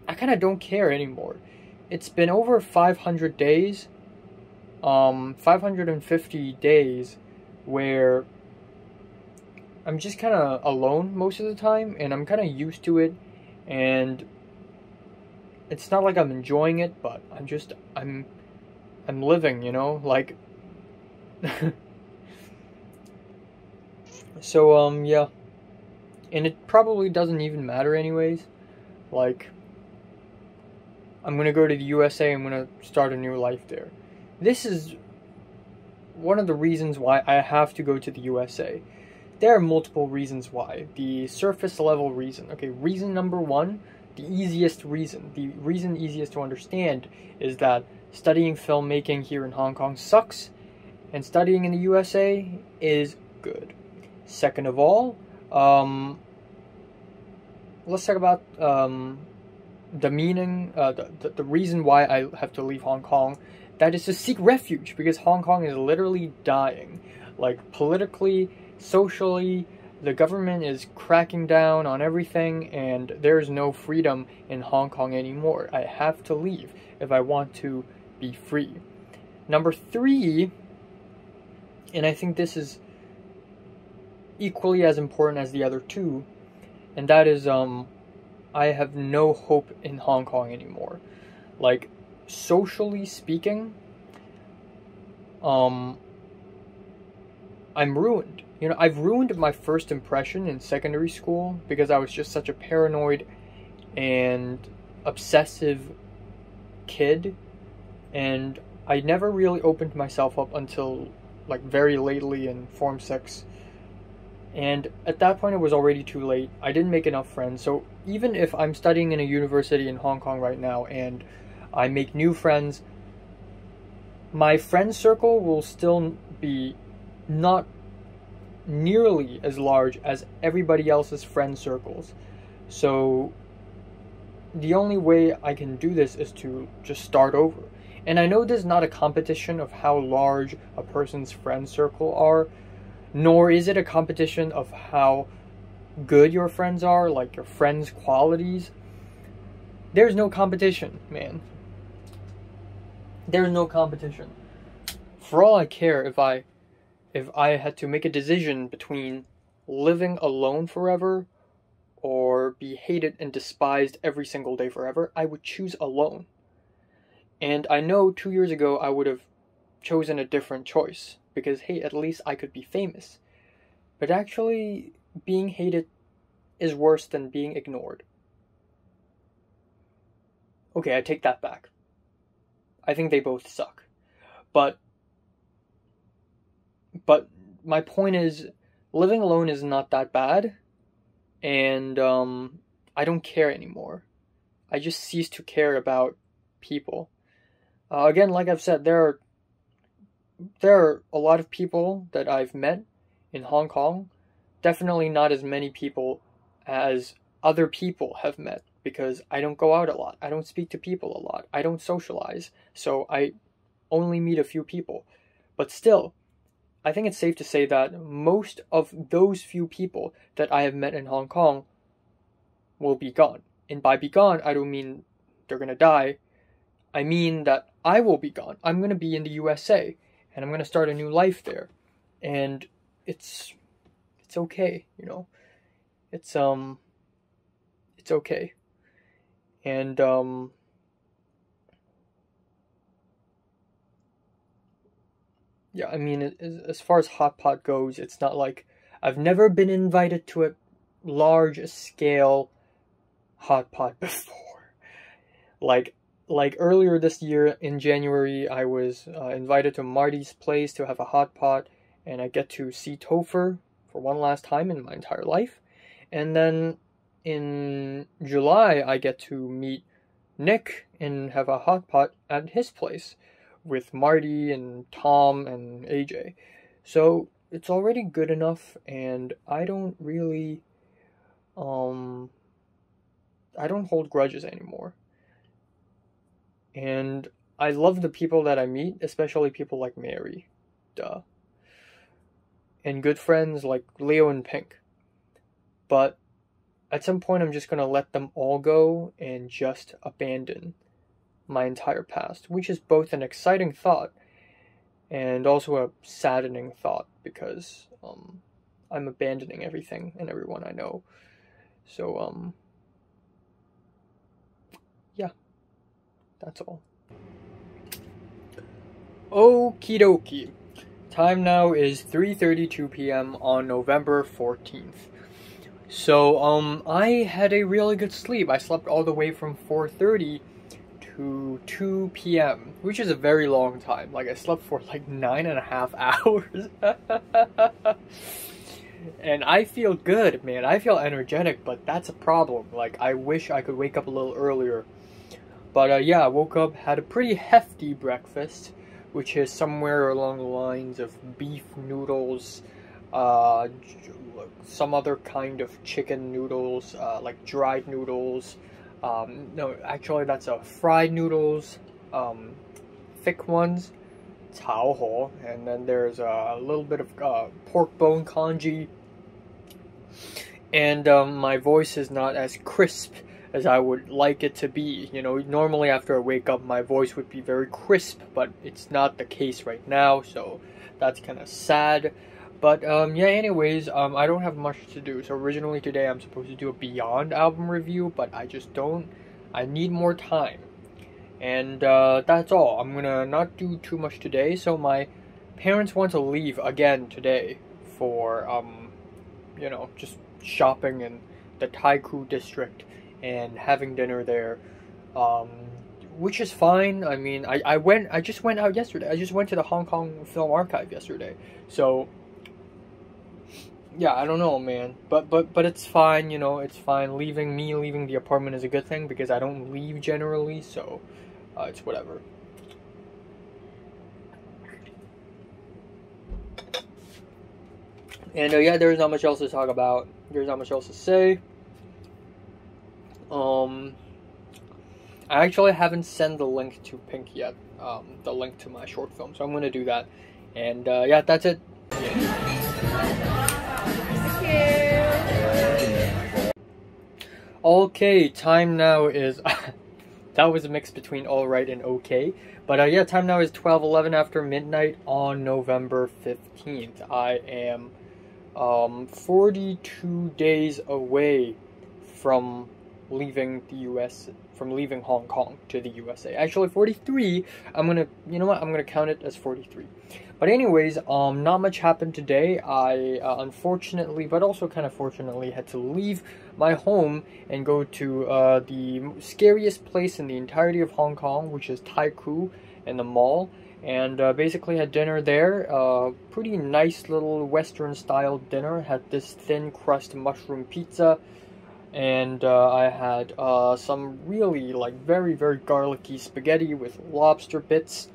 I kind of don't care anymore. It's been over 500 days, 550 days, where I'm just kind of alone most of the time, and I'm kind of used to it, and it's not like I'm enjoying it, but I'm living, you know, like, so, yeah, and it probably doesn't even matter anyways. Like, I'm gonna go to the USA, I'm gonna start a new life there. This is one of the reasons why I have to go to the USA. There are multiple reasons why. The surface level reason. Okay, reason number one, the reason easiest to understand is that studying filmmaking here in Hong Kong sucks, and studying in the USA is good. Second of all, let's talk about the meaning, the reason why I have to leave Hong Kong. That is to seek refuge, because Hong Kong is literally dying. Like, politically, socially, the government is cracking down on everything, and there's no freedom in Hong Kong anymore. I have to leave if I want to be free. Number three, and I think this is equally as important as the other two, and that is, I have no hope in Hong Kong anymore. Like, socially speaking, I'm ruined. You know, I've ruined my first impression in secondary school because I was just such a paranoid and obsessive kid, and I never really opened myself up until, like, very lately in Form 6. And at that point, it was already too late. I didn't make enough friends. So even if I'm studying in a university in Hong Kong right now and I make new friends, my friend circle will still be not nearly as large as everybody else's friend circles. So the only way I can do this is to just start over. And I know this is not a competition of how large a person's friend circle are, nor is it a competition of how good your friends are, like your friends' qualities. There's no competition, man. There's no competition. For all I care, if I had to make a decision between living alone forever or be hated and despised every single day forever, I would choose alone. And I know 2 years ago I would have chosen a different choice, because hey, at least I could be famous. But actually, being hated is worse than being ignored. Okay, I take that back. I think they both suck. But my point is, living alone is not that bad, and I don't care anymore. I just cease to care about people. Again, like I've said, there are a lot of people that I've met in Hong Kong. Definitely not as many people as other people have met, because I don't go out a lot. I don't speak to people a lot. I don't socialize. So I only meet a few people. But still, I think it's safe to say that most of those few people that I have met in Hong Kong will be gone. And by be gone, I don't mean they're going to die. I mean that I will be gone. I'm going to be in the USA, and I'm going to start a new life there. And it's okay, you know. It's okay. And yeah, I mean, as far as hot pot goes, it's not like I've never been invited to a large scale hot pot before. Like earlier this year in January, I was invited to Marty's place to have a hot pot, and I get to see Topher for one last time in my entire life. And then in July, I get to meet Nick and have a hot pot at his place with Marty and Tom and AJ. So it's already good enough, and I don't really I don't hold grudges anymore. And I love the people that I meet, especially people like Mary. Duh. And good friends like Leo and Pink. But at some point, I'm just going to let them all go and just abandon my entire past, which is both an exciting thought and also a saddening thought, because I'm abandoning everything and everyone I know. So, yeah, that's all. Okie dokie. Time now is 3:32 p.m. on November 14th. So, I had a really good sleep. I slept all the way from 4:30 to 2 p.m., which is a very long time. Like, I slept for like 9.5 hours. And I feel good, man. I feel energetic, but that's a problem. Like, I wish I could wake up a little earlier. But, yeah, I woke up, had a pretty hefty breakfast, which is somewhere along the lines of beef noodles, some other kind of chicken noodles, like dried noodles. No, actually that's fried noodles, thick ones, 炒河, and then there's a little bit of pork bone congee. And my voice is not as crisp as I would like it to be. You know, normally after I wake up, my voice would be very crisp, but it's not the case right now, so that's kind of sad. But, yeah, anyways, I don't have much to do. So originally today I'm supposed to do a Beyond album review, but I just don't. I need more time. And, that's all. I'm gonna not do too much today. So my parents want to leave again today for, you know, just shopping in the Taikoo district and having dinner there, which is fine. I mean, I just went out yesterday. I just went to the Hong Kong Film Archive yesterday. So, yeah, I don't know, man. But it's fine, you know, it's fine. Leaving the apartment is a good thing because I don't leave generally, so it's whatever. And yeah, there's not much else to talk about. There's not much else to say. I actually haven't sent the link to Pink yet. The link to my short film, so I'm gonna do that. And yeah, that's it. Okay, time now is that was a mix between alright and okay. But yeah, time now is 12:11 after midnight on November 15th. I am 42 days away from leaving the US, from leaving Hong Kong to the USA. Actually 43. I'm gonna, you know what, I'm gonna count it as 43. But anyways, not much happened today. I unfortunately, but also kind of fortunately, had to leave my home and go to the scariest place in the entirety of Hong Kong, which is Tai Koo and the mall, and basically had dinner there. Pretty nice little Western style dinner. Had this thin crust mushroom pizza, and I had some really like very garlicky spaghetti with lobster bits.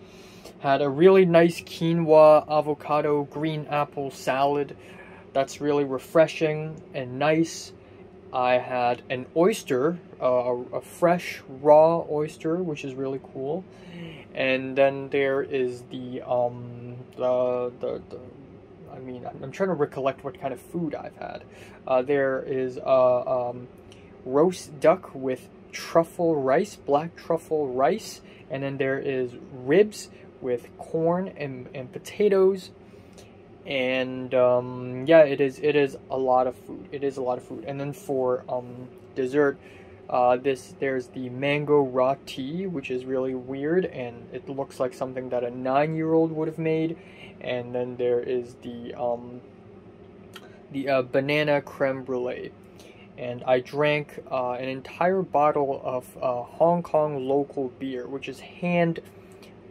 Had a really nice quinoa, avocado, green apple salad that's really refreshing and nice. I had an oyster, a fresh raw oyster, which is really cool. And then there is the I mean, I'm trying to recollect what kind of food I've had. There is roast duck with truffle rice, black truffle rice, and then there is ribs with corn and potatoes, and yeah, it is a lot of food. It is a lot of food. And then for dessert, there's the mango raw tea, which is really weird, and it looks like something that a 9-year-old would have made. And then there is the banana creme brulee. And I drank an entire bottle of Hong Kong local beer, which is hand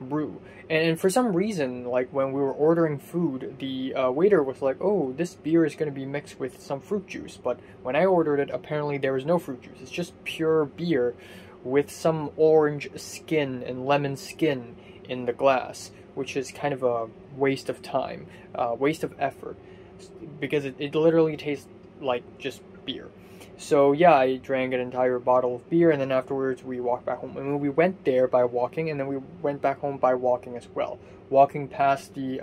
brew. And for some reason, like when we were ordering food, the waiter was like, oh, this beer is going to be mixed with some fruit juice. But when I ordered it, apparently there was no fruit juice. It's just pure beer with some orange skin and lemon skin in the glass, which is kind of a waste of time, waste of effort, because it literally tastes like just beer. So yeah, I drank an entire bottle of beer, and then afterwards we walked back home. And we went there by walking, and then we went back home by walking as well. Walking past the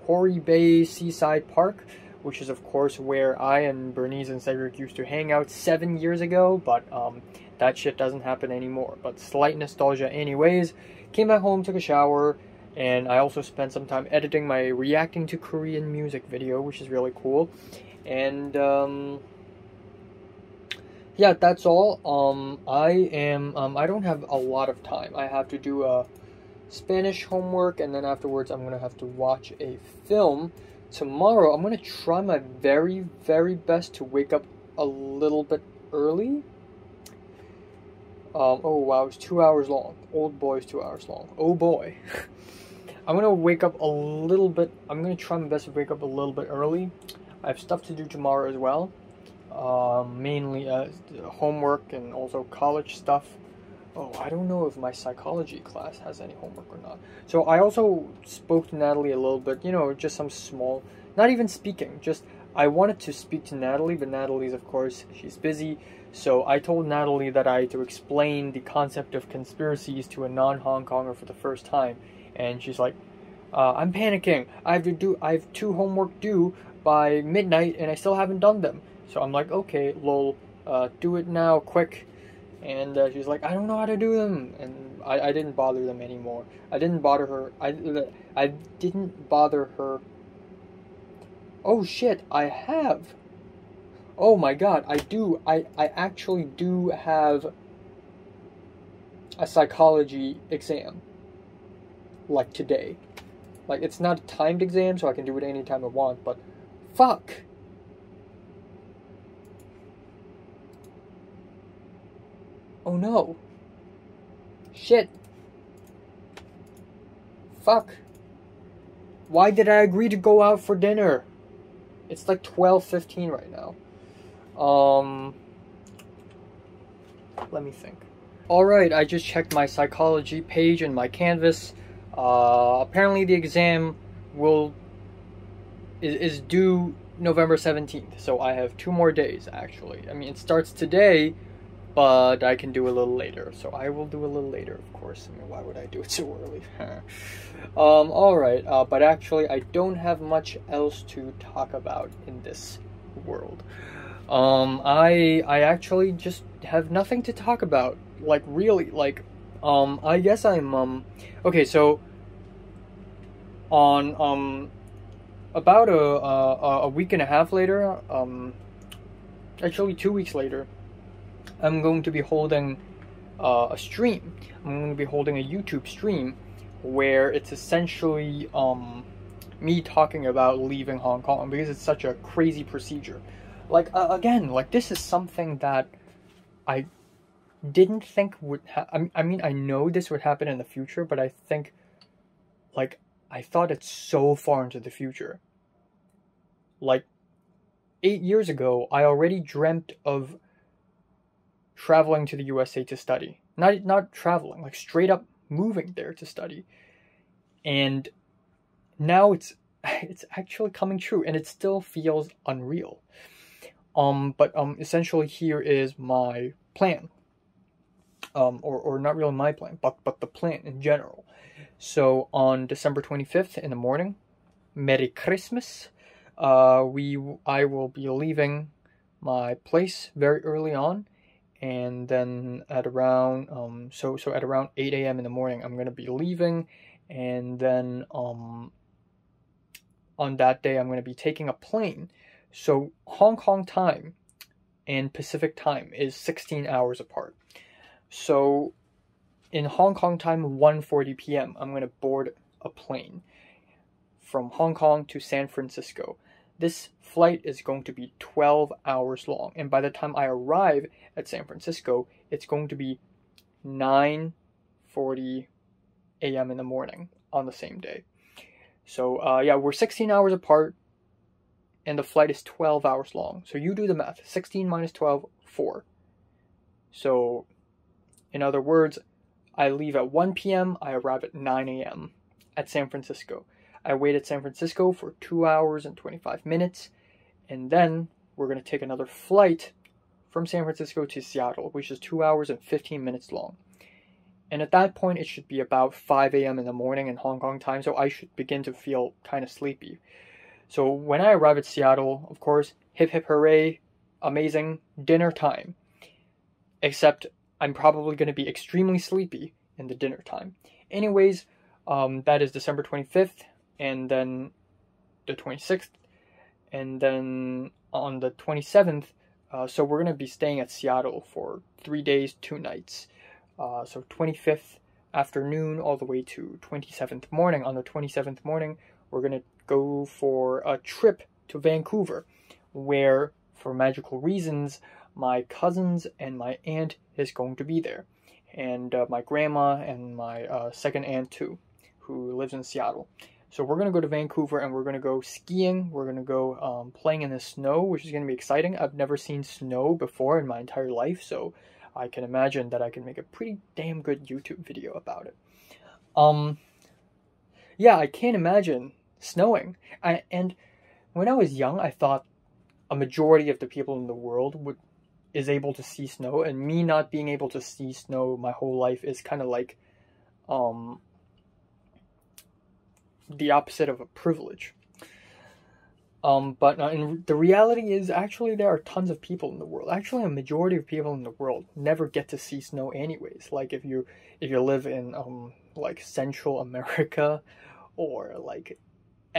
Quarry Bay Seaside Park, which is of course where I and Bernice and Cedric used to hang out 7 years ago, but that shit doesn't happen anymore. But slight nostalgia anyways. Came back home, took a shower, and I also spent some time editing my reacting to Korean music video, which is really cool. And yeah, that's all. I don't have a lot of time. I have to do a Spanish homework, and then afterwards I'm gonna have to watch a film. Tomorrow I'm gonna try my very best to wake up a little bit early. Oh wow, it's 2 hours long. Old boy is 2 hours long. Oh boy. I'm gonna wake up a little bit. I'm gonna try my best to wake up a little bit early. I have stuff to do tomorrow as well. Mainly homework and also college stuff. Oh, I don't know if my psychology class has any homework or not. So I also spoke to Natalie a little bit, you know, just some small, not even speaking, just I wanted to speak to Natalie, but Natalie's, of course, she's busy. So I told Natalie that I had to explain the concept of conspiracies to a non-Hong Konger for the first time. And she's like, I'm panicking. I have 2 homework due by midnight and I still haven't done them. So I'm like, okay, lol, do it now, quick. And she's like, I don't know how to do them. And I didn't bother them anymore. I didn't bother her. I didn't bother her. Oh shit, I have. Oh my god, I do. I actually do have a psychology exam. Like today. Like, it's not a timed exam, so I can do it anytime I want, but fuck. Oh no. Shit. Fuck. Why did I agree to go out for dinner? It's like 12:15 right now. Let me think. Alright, I just checked my psychology page and my Canvas. Apparently the exam is due November 17th, so I have 2 more days, actually. I mean, it starts today, but I can do a little later, so I will do a little later, of course. I mean, why would I do it so early? Alright, but actually, I don't have much else to talk about in this world. I actually just have nothing to talk about. Like, really, like, I guess I'm, okay, so, on, about a week and a half later, actually 2 weeks later, I'm going to be holding, a stream. I'm going to be holding a YouTube stream where it's essentially, me talking about leaving Hong Kong because it's such a crazy procedure. Like, again, like, this is something that I didn't think would I mean, I know this would happen in the future, but I think, like, I thought it's so far into the future. Like, 8 years ago, I already dreamt of traveling to the USA to study. Not traveling, like, straight up moving there to study. And now it's actually coming true, and it still feels unreal. But essentially here is my plan. Or not really my plan, but the plan in general. So on December 25th in the morning, Merry Christmas, I will be leaving my place very early on, and then at around so at around 8 a.m. in the morning, I'm gonna be leaving, and then on that day I'm gonna be taking a plane. So Hong Kong time and Pacific time is 16 hours apart. So in Hong Kong time, 1:40 p.m., I'm going to board a plane from Hong Kong to San Francisco. This flight is going to be 12 hours long, and by the time I arrive at San Francisco, it's going to be 9:40 a.m. in the morning on the same day. So yeah, we're 16 hours apart, and the flight is 12 hours long. So you do the math. 16 minus 12, 4. So, in other words, I leave at 1 p.m., I arrive at 9 a.m. at San Francisco. I wait at San Francisco for 2 hours and 25 minutes, and then we're going to take another flight from San Francisco to Seattle, which is 2 hours and 15 minutes long. And at that point, it should be about 5 a.m. in the morning in Hong Kong time, so I should begin to feel kind of sleepy. So when I arrive at Seattle, of course, hip hip hooray, amazing, dinner time. Except I'm probably going to be extremely sleepy in the dinner time. Anyways, that is December 25th, and then the 26th, and then on the 27th, so we're going to be staying at Seattle for 3 days, 2 nights. So 25th afternoon all the way to 27th morning. On the 27th morning, we're going to go for a trip to Vancouver, where, for magical reasons, my cousins and my aunt is going to be there, and my grandma and my second aunt too, who lives in Seattle. So we're going to go to Vancouver, and we're going to go skiing. We're going to go playing in the snow, which is going to be exciting. I've never seen snow before in my entire life, so I can imagine that I can make a pretty damn good YouTube video about it. Yeah, I can't imagine snowing. And when I was young, I thought a majority of the people in the world is able to see snow, and me not being able to see snow my whole life is kind of like the opposite of a privilege. But the reality is, actually, there are tons of people in the world. Actually, a majority of people in the world never get to see snow anyways. Like, if you live in like Central America or like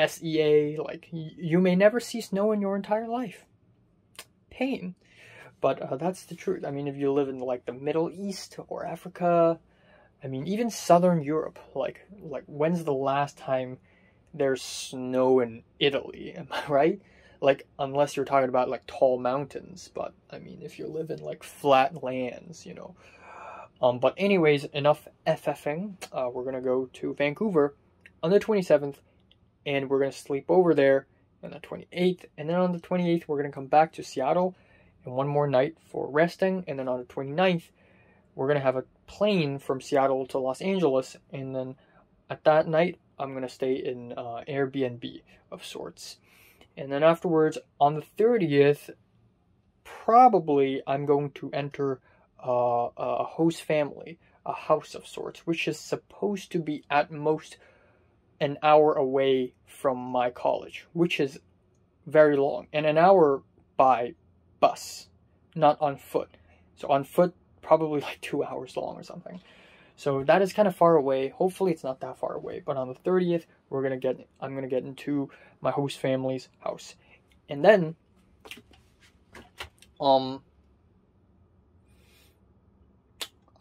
SEA, like you may never see snow in your entire life. Pain. But that's the truth. I mean, if you live in like the Middle East or Africa, I mean, even Southern Europe, like when's the last time there's snow in Italy, am I right? Like, unless you're talking about like tall mountains, but I mean, if you live in like flat lands, you know. But anyways, enough FFing. We're gonna go to Vancouver on the 27th, and we're gonna sleep over there, and the 28th, and then on the 28th we're going to come back to Seattle and one more night for resting, and then on the 29th we're going to have a plane from Seattle to Los Angeles, and then at that night I'm going to stay in Airbnb of sorts. And then afterwards, on the 30th, probably I'm going to enter a host family, a house of sorts, which is supposed to be at most an hour away from my college, which is very long, and an hour by bus, not on foot. So on foot, probably like 2 hours long or something. So that is kind of far away. Hopefully it's not that far away. But on the 30th, I'm gonna get into my host family's house. And then I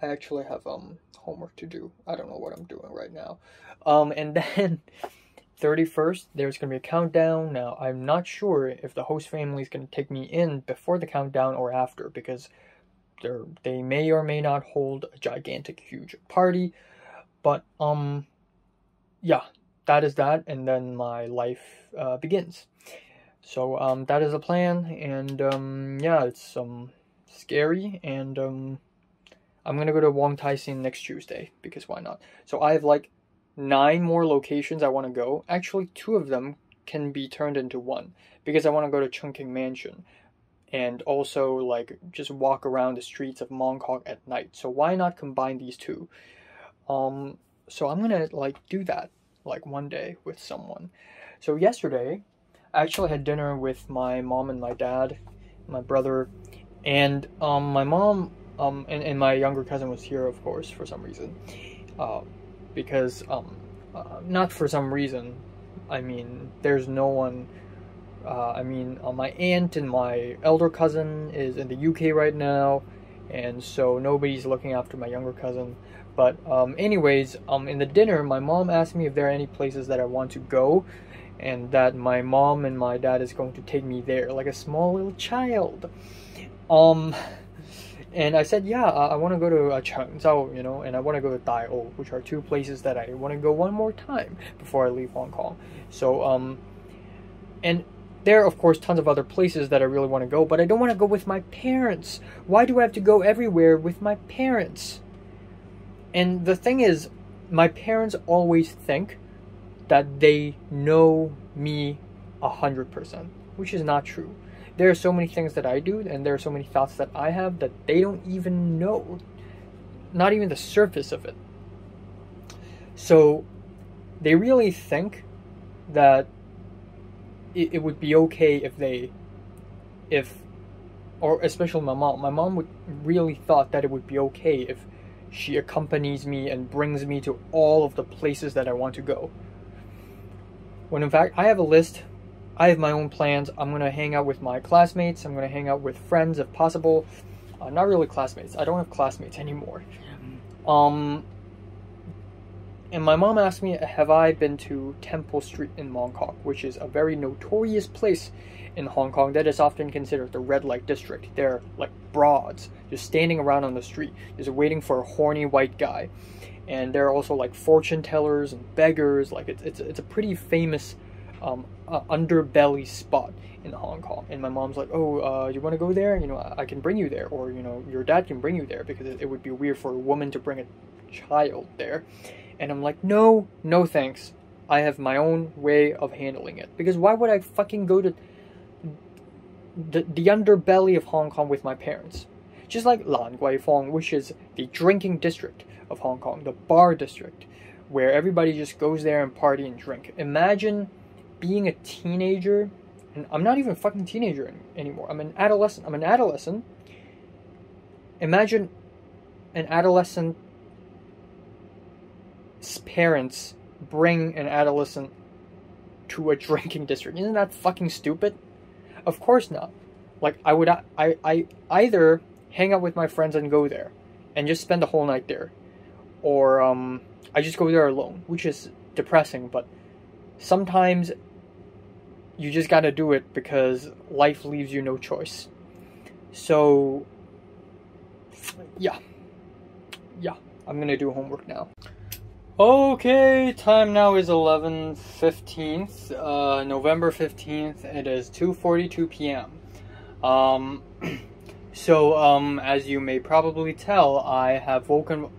actually have homework to do. I don't know what I'm doing right now. And then 31st, there's gonna be a countdown. Now I'm not sure if the host family is gonna take me in before the countdown or after, because they may or may not hold a gigantic, huge party. But yeah, that is that, and then my life begins. So that is a plan, and yeah, it's scary, and I'm gonna go to Wong Tai Sin next Tuesday, because why not? So I have like 9 more locations I want to go. Actually, 2 of them can be turned into 1, because I want to go to Chungking Mansion and also like just walk around the streets of Mongkok at night. So why not combine these 2? So I'm gonna like do that like one day with someone. So yesterday I actually had dinner with my mom and my dad, my brother, and my mom and my younger cousin was here, of course, for some reason. Because not for some reason, I mean, there's no one. My aunt and my elder cousin is in the UK right now, and so nobody's looking after my younger cousin. But anyways, in the dinner, my mom asked me if there are any places that I want to go, and that my mom and my dad is going to take me there, like a small little child. And I said, yeah, I want to go to Changzhou, and I want to go to Daiou, which are 2 places that I want to go one more time before I leave Hong Kong. So, and there are, of course, tons of other places that I really want to go, but I don't want to go with my parents. Why do I have to go everywhere with my parents? And the thing is, my parents always think that they know me 100%, which is not true. There are so many things that I do, and there are so many thoughts that I have that they don't even know. Not even the surface of it. So, they really think that it would be okay or especially my mom would really thought that it would be okay if she accompanies me and brings me to all of the places that I want to go. When in fact, I have a list, I have my own plans. I'm going to hang out with my classmates, I'm going to hang out with friends if possible. Not really classmates, I don't have classmates anymore. And my mom asked me, have I been to Temple Street in Mongkok, which is a very notorious place in Hong Kong that is often considered the red light district. They're like broads, just standing around on the street, just waiting for a horny white guy. And there are also like fortune tellers and beggars. Like it's a pretty famous underbelly spot in Hong Kong. And my mom's like, oh, you want to go there? I can bring you there, or your dad can bring you there, because it would be weird for a woman to bring a child there. And I'm like, no thanks. I have my own way of handling it. Because why would I fucking go to the underbelly of Hong Kong with my parents? Just like Lan Kwai Fong, which is the drinking district of Hong Kong, the bar district, where everybody just goes there and party and drink. Imagine being a teenager, and I'm not even a fucking teenager anymore. I'm an adolescent. Imagine an adolescent parents bring an adolescent to a drinking district. Isn't that fucking stupid? Of course not. Like, I either hang out with my friends and go there and just spend the whole night there, or I just go there alone, which is depressing, but sometimes you just gotta do it because life leaves you no choice. So yeah, I'm gonna do homework now. Okay, time now is 11:15th, November 15th. It is 2:42 p.m. As you may probably tell, I have woken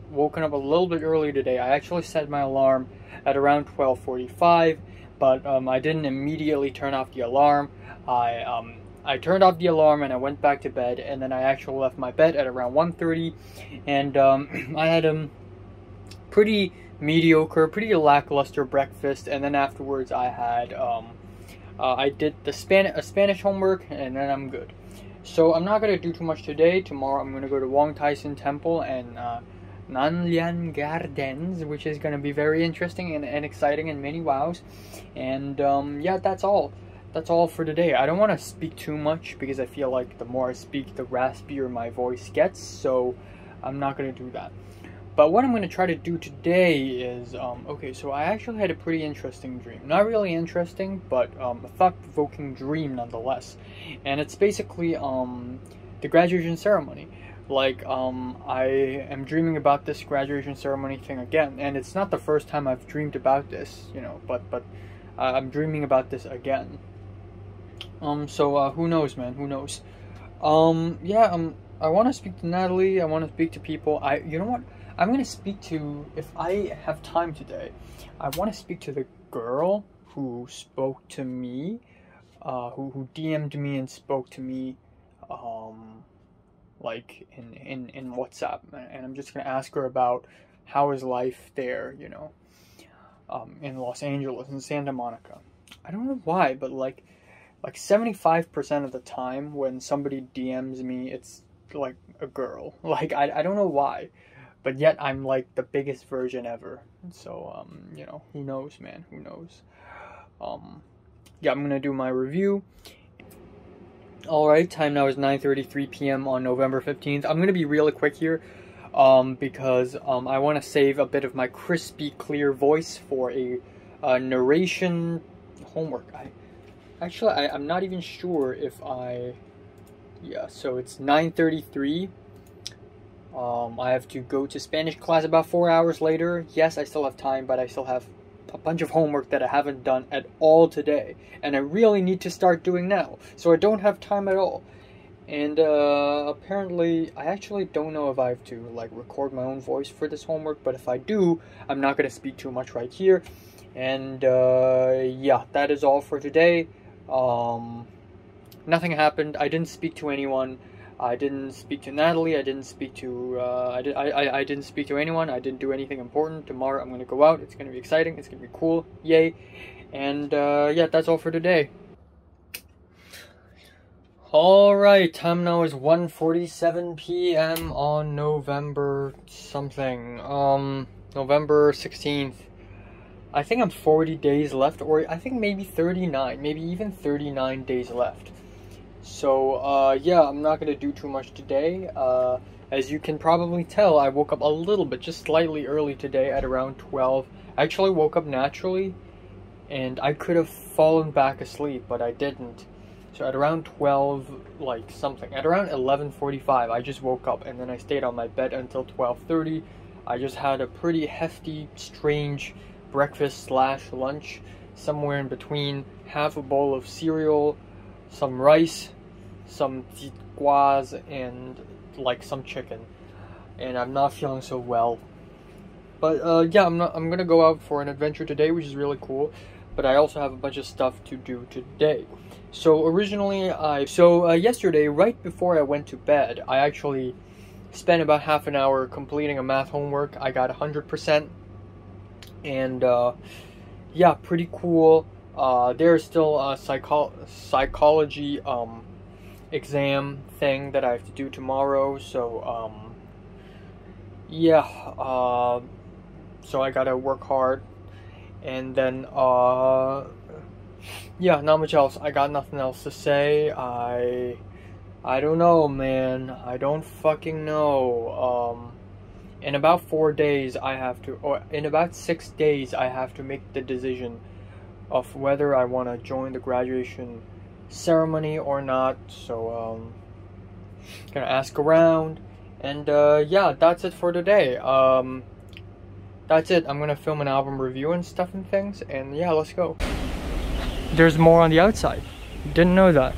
up a little bit early today. I actually set my alarm at around 12:45, but I didn't immediately turn off the alarm. I turned off the alarm and I went back to bed, and then I actually left my bed at around 1:30, and I had pretty mediocre, pretty lackluster breakfast, and then afterwards I had I did the Spanish homework, and then I'm good. So I'm not gonna do too much today. Tomorrow I'm gonna go to Wong Tai Sin Temple and Nanlian Gardens, which is gonna be very interesting and exciting and many wows. And yeah, that's all. That's all for today. I don't want to speak too much because I feel like the more I speak, the raspier my voice gets. So I'm not gonna do that. But what I'm going to try to do today is, okay, so I actually had a pretty interesting dream. Not really interesting, but a thought-provoking dream nonetheless. And it's basically the graduation ceremony. Like, I am dreaming about this graduation ceremony thing again. And it's not the first time I've dreamed about this, you know, but I'm dreaming about this again. Who knows, man, who knows? Yeah, I want to speak to Natalie, I want to speak to people. You know what? I'm going to speak to, if I have time today, I want to speak to the girl who spoke to me, who DM'd me and spoke to me, like, in WhatsApp. And I'm just going to ask her about how is life there, you know, in Los Angeles, in Santa Monica. I don't know why, but like 75% of the time when somebody DMs me, it's like a girl. Like, I don't know why. But yet I'm like the biggest virgin ever. So, you know, who knows, man, who knows. Yeah, I'm gonna do my review. Alright, time now is 9:33 p.m. on November 15th. I'm gonna be really quick here, because I want to save a bit of my crispy, clear voice for a narration homework. I'm not even sure if yeah, so it's 9:33. I have to go to Spanish class about 4 hours later. Yes, I still have time, but I still have a bunch of homework that I haven't done at all today. And I really need to start doing now. So I don't have time at all. And apparently, I actually don't know if I have to like record my own voice for this homework. But if I do, I'm not going to speak too much right here. And yeah, that is all for today. Nothing happened. I didn't speak to anyone. I didn't speak to Natalie. I didn't speak to I didn't speak to anyone. I didn't do anything important. Tomorrow I'm gonna go out. It's gonna be exciting. It's gonna be cool. Yay! And yeah, that's all for today. All right, time now is 1:47 p.m. on November something. November 16th. I think I'm 40 days left, or I think maybe 39, maybe even 39 days left. So, yeah, I'm not going to do too much today. As you can probably tell, I woke up a little bit, just slightly early today at around 12. I actually woke up naturally, and I could have fallen back asleep, but I didn't. So at around 12, like something, at around 11:45, I just woke up, and then I stayed on my bed until 12:30. I just had a pretty hefty, strange breakfast / lunch, somewhere in between half a bowl of cereal, some rice, some guas, and like some chicken. And I'm not feeling so well. But yeah, I'm gonna go out for an adventure today, which is really cool. But I also have a bunch of stuff to do today. So originally, yesterday, right before I went to bed, I actually spent about half an hour completing a math homework. I got 100%, and yeah, pretty cool. There's still a psychology exam thing that I have to do tomorrow, so yeah, so I gotta work hard. And then yeah, not much else. I got nothing else to say. I don't know, man. I don't fucking know. In about 4 days I have to, or in about 6 days I have to make the decision of whether I want to join the graduation ceremony or not. So gonna ask around, and yeah, that's it for today. that's it. I'm gonna film an album review and stuff and things, and yeah, let's go. There's more on the outside. Didn't know that.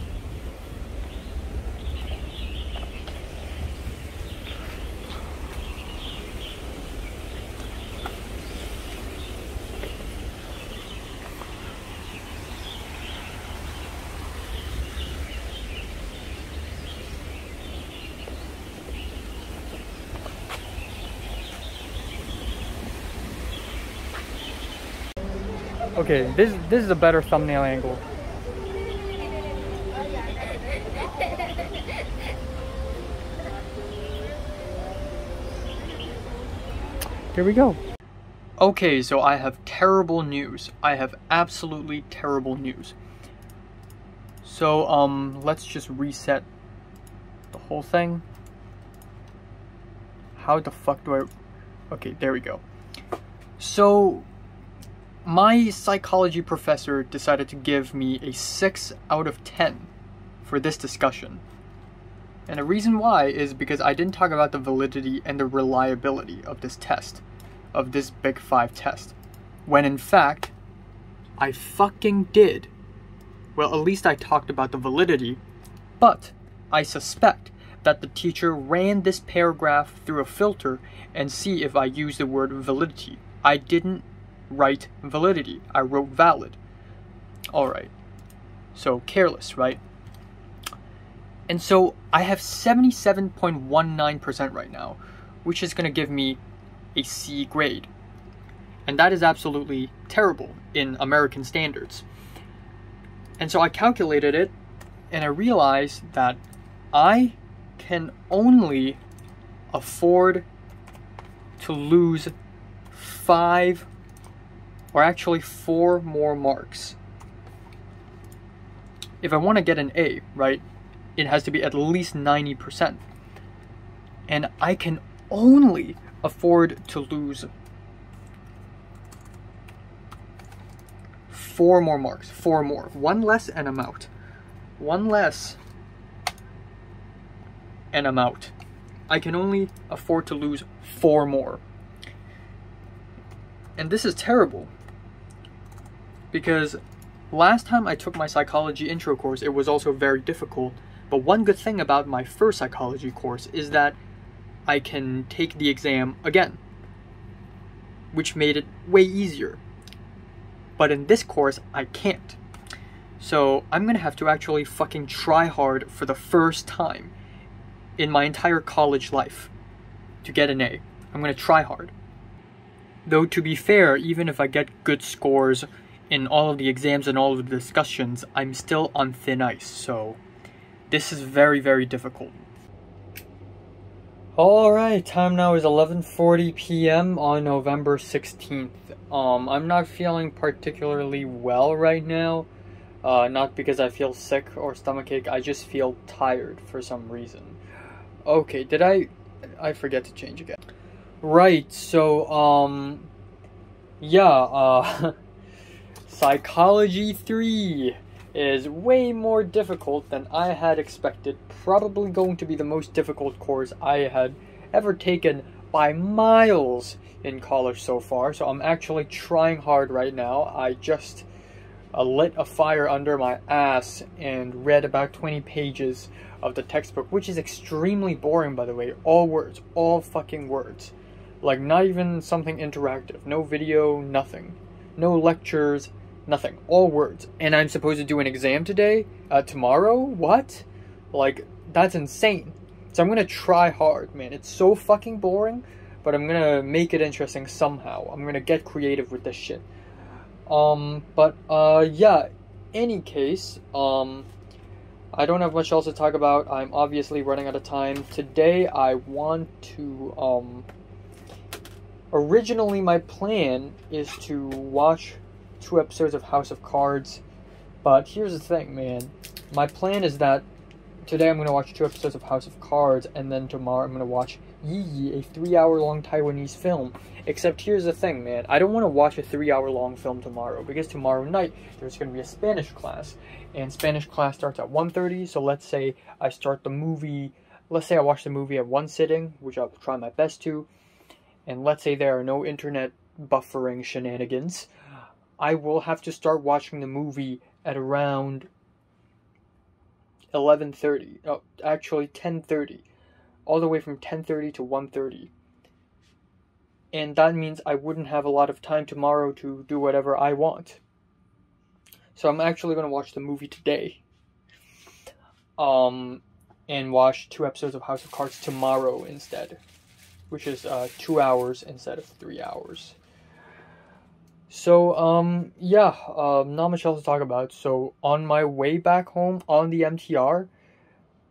Okay, this is a better thumbnail angle. Here we go. Okay, so I have terrible news. I have absolutely terrible news. So, let's just reset the whole thing. How the fuck do I... Okay, there we go. So, my psychology professor decided to give me a 6 out of 10 for this discussion. And the reason why is because I didn't talk about the validity and the reliability of this test, of this Big 5 test. When in fact, I fucking did. Well, at least I talked about the validity, but I suspect that the teacher ran this paragraph through a filter and see if I used the word validity. I didn't write validity, I wrote valid. Alright, so careless, right? And so I have 77.19% right now, which is going to give me a C grade. And that is absolutely terrible in American standards. And so I calculated it, and I realized that I can only afford to lose 5 or actually 4 more marks. If I want to get an A, right, it has to be at least 90%. And I can only afford to lose 4 more marks. 4 more. 1 less and I'm out. 1 less and I'm out. I can only afford to lose 4 more. And this is terrible. Because last time I took my psychology intro course, it was also very difficult. But one good thing about my first psychology course is that I can take the exam again, which made it way easier. But in this course, I can't. So I'm gonna have to actually fucking try hard for the first time in my entire college life to get an A. I'm gonna try hard. Though to be fair, even if I get good scores in all of the exams and all of the discussions, I'm still on thin ice, so this is very, very difficult. Alright, time now is 11:40 p.m. on November 16th. I'm not feeling particularly well right now. Not because I feel sick or stomachache, I just feel tired for some reason. Okay, did I forget to change again. Right, so, yeah, Psychology 3 is way more difficult than I had expected. Probably going to be the most difficult course I had ever taken by miles in college so far. So I'm actually trying hard right now. I just lit a fire under my ass and read about 20 pages of the textbook, which is extremely boring, by the way. All words, all fucking words. Like, not even something interactive. No video, nothing. No lectures, nothing. All words. And I'm supposed to do an exam today? Tomorrow? What? Like, that's insane. So I'm gonna try hard, man. It's so fucking boring, but I'm gonna make it interesting somehow. I'm gonna get creative with this shit. Yeah. Any case, I don't have much else to talk about. I'm obviously running out of time. Today, I want to, originally my plan is to watch 2 episodes of House of Cards, but here's the thing, man. My plan is that today I'm going to watch 2 episodes of House of Cards, and then tomorrow I'm going to watch Yi Yi, a 3-hour-long Taiwanese film. Except here's the thing, man. I don't want to watch a 3-hour-long film tomorrow, because tomorrow night there's going to be a Spanish class, and Spanish class starts at 1:30, so let's say I start the movie, let's say I watch the movie at 1 sitting, which I'll try my best to, and let's say there are no internet buffering shenanigans, I will have to start watching the movie at around 11:30. Oh, actually 10:30. All the way from 10:30 to 1:30. And that means I wouldn't have a lot of time tomorrow to do whatever I want. So I'm actually going to watch the movie today. And watch 2 episodes of House of Cards tomorrow instead. Which is 2 hours instead of 3 hours. So, yeah, not much else to talk about. So, on my way back home on the MTR,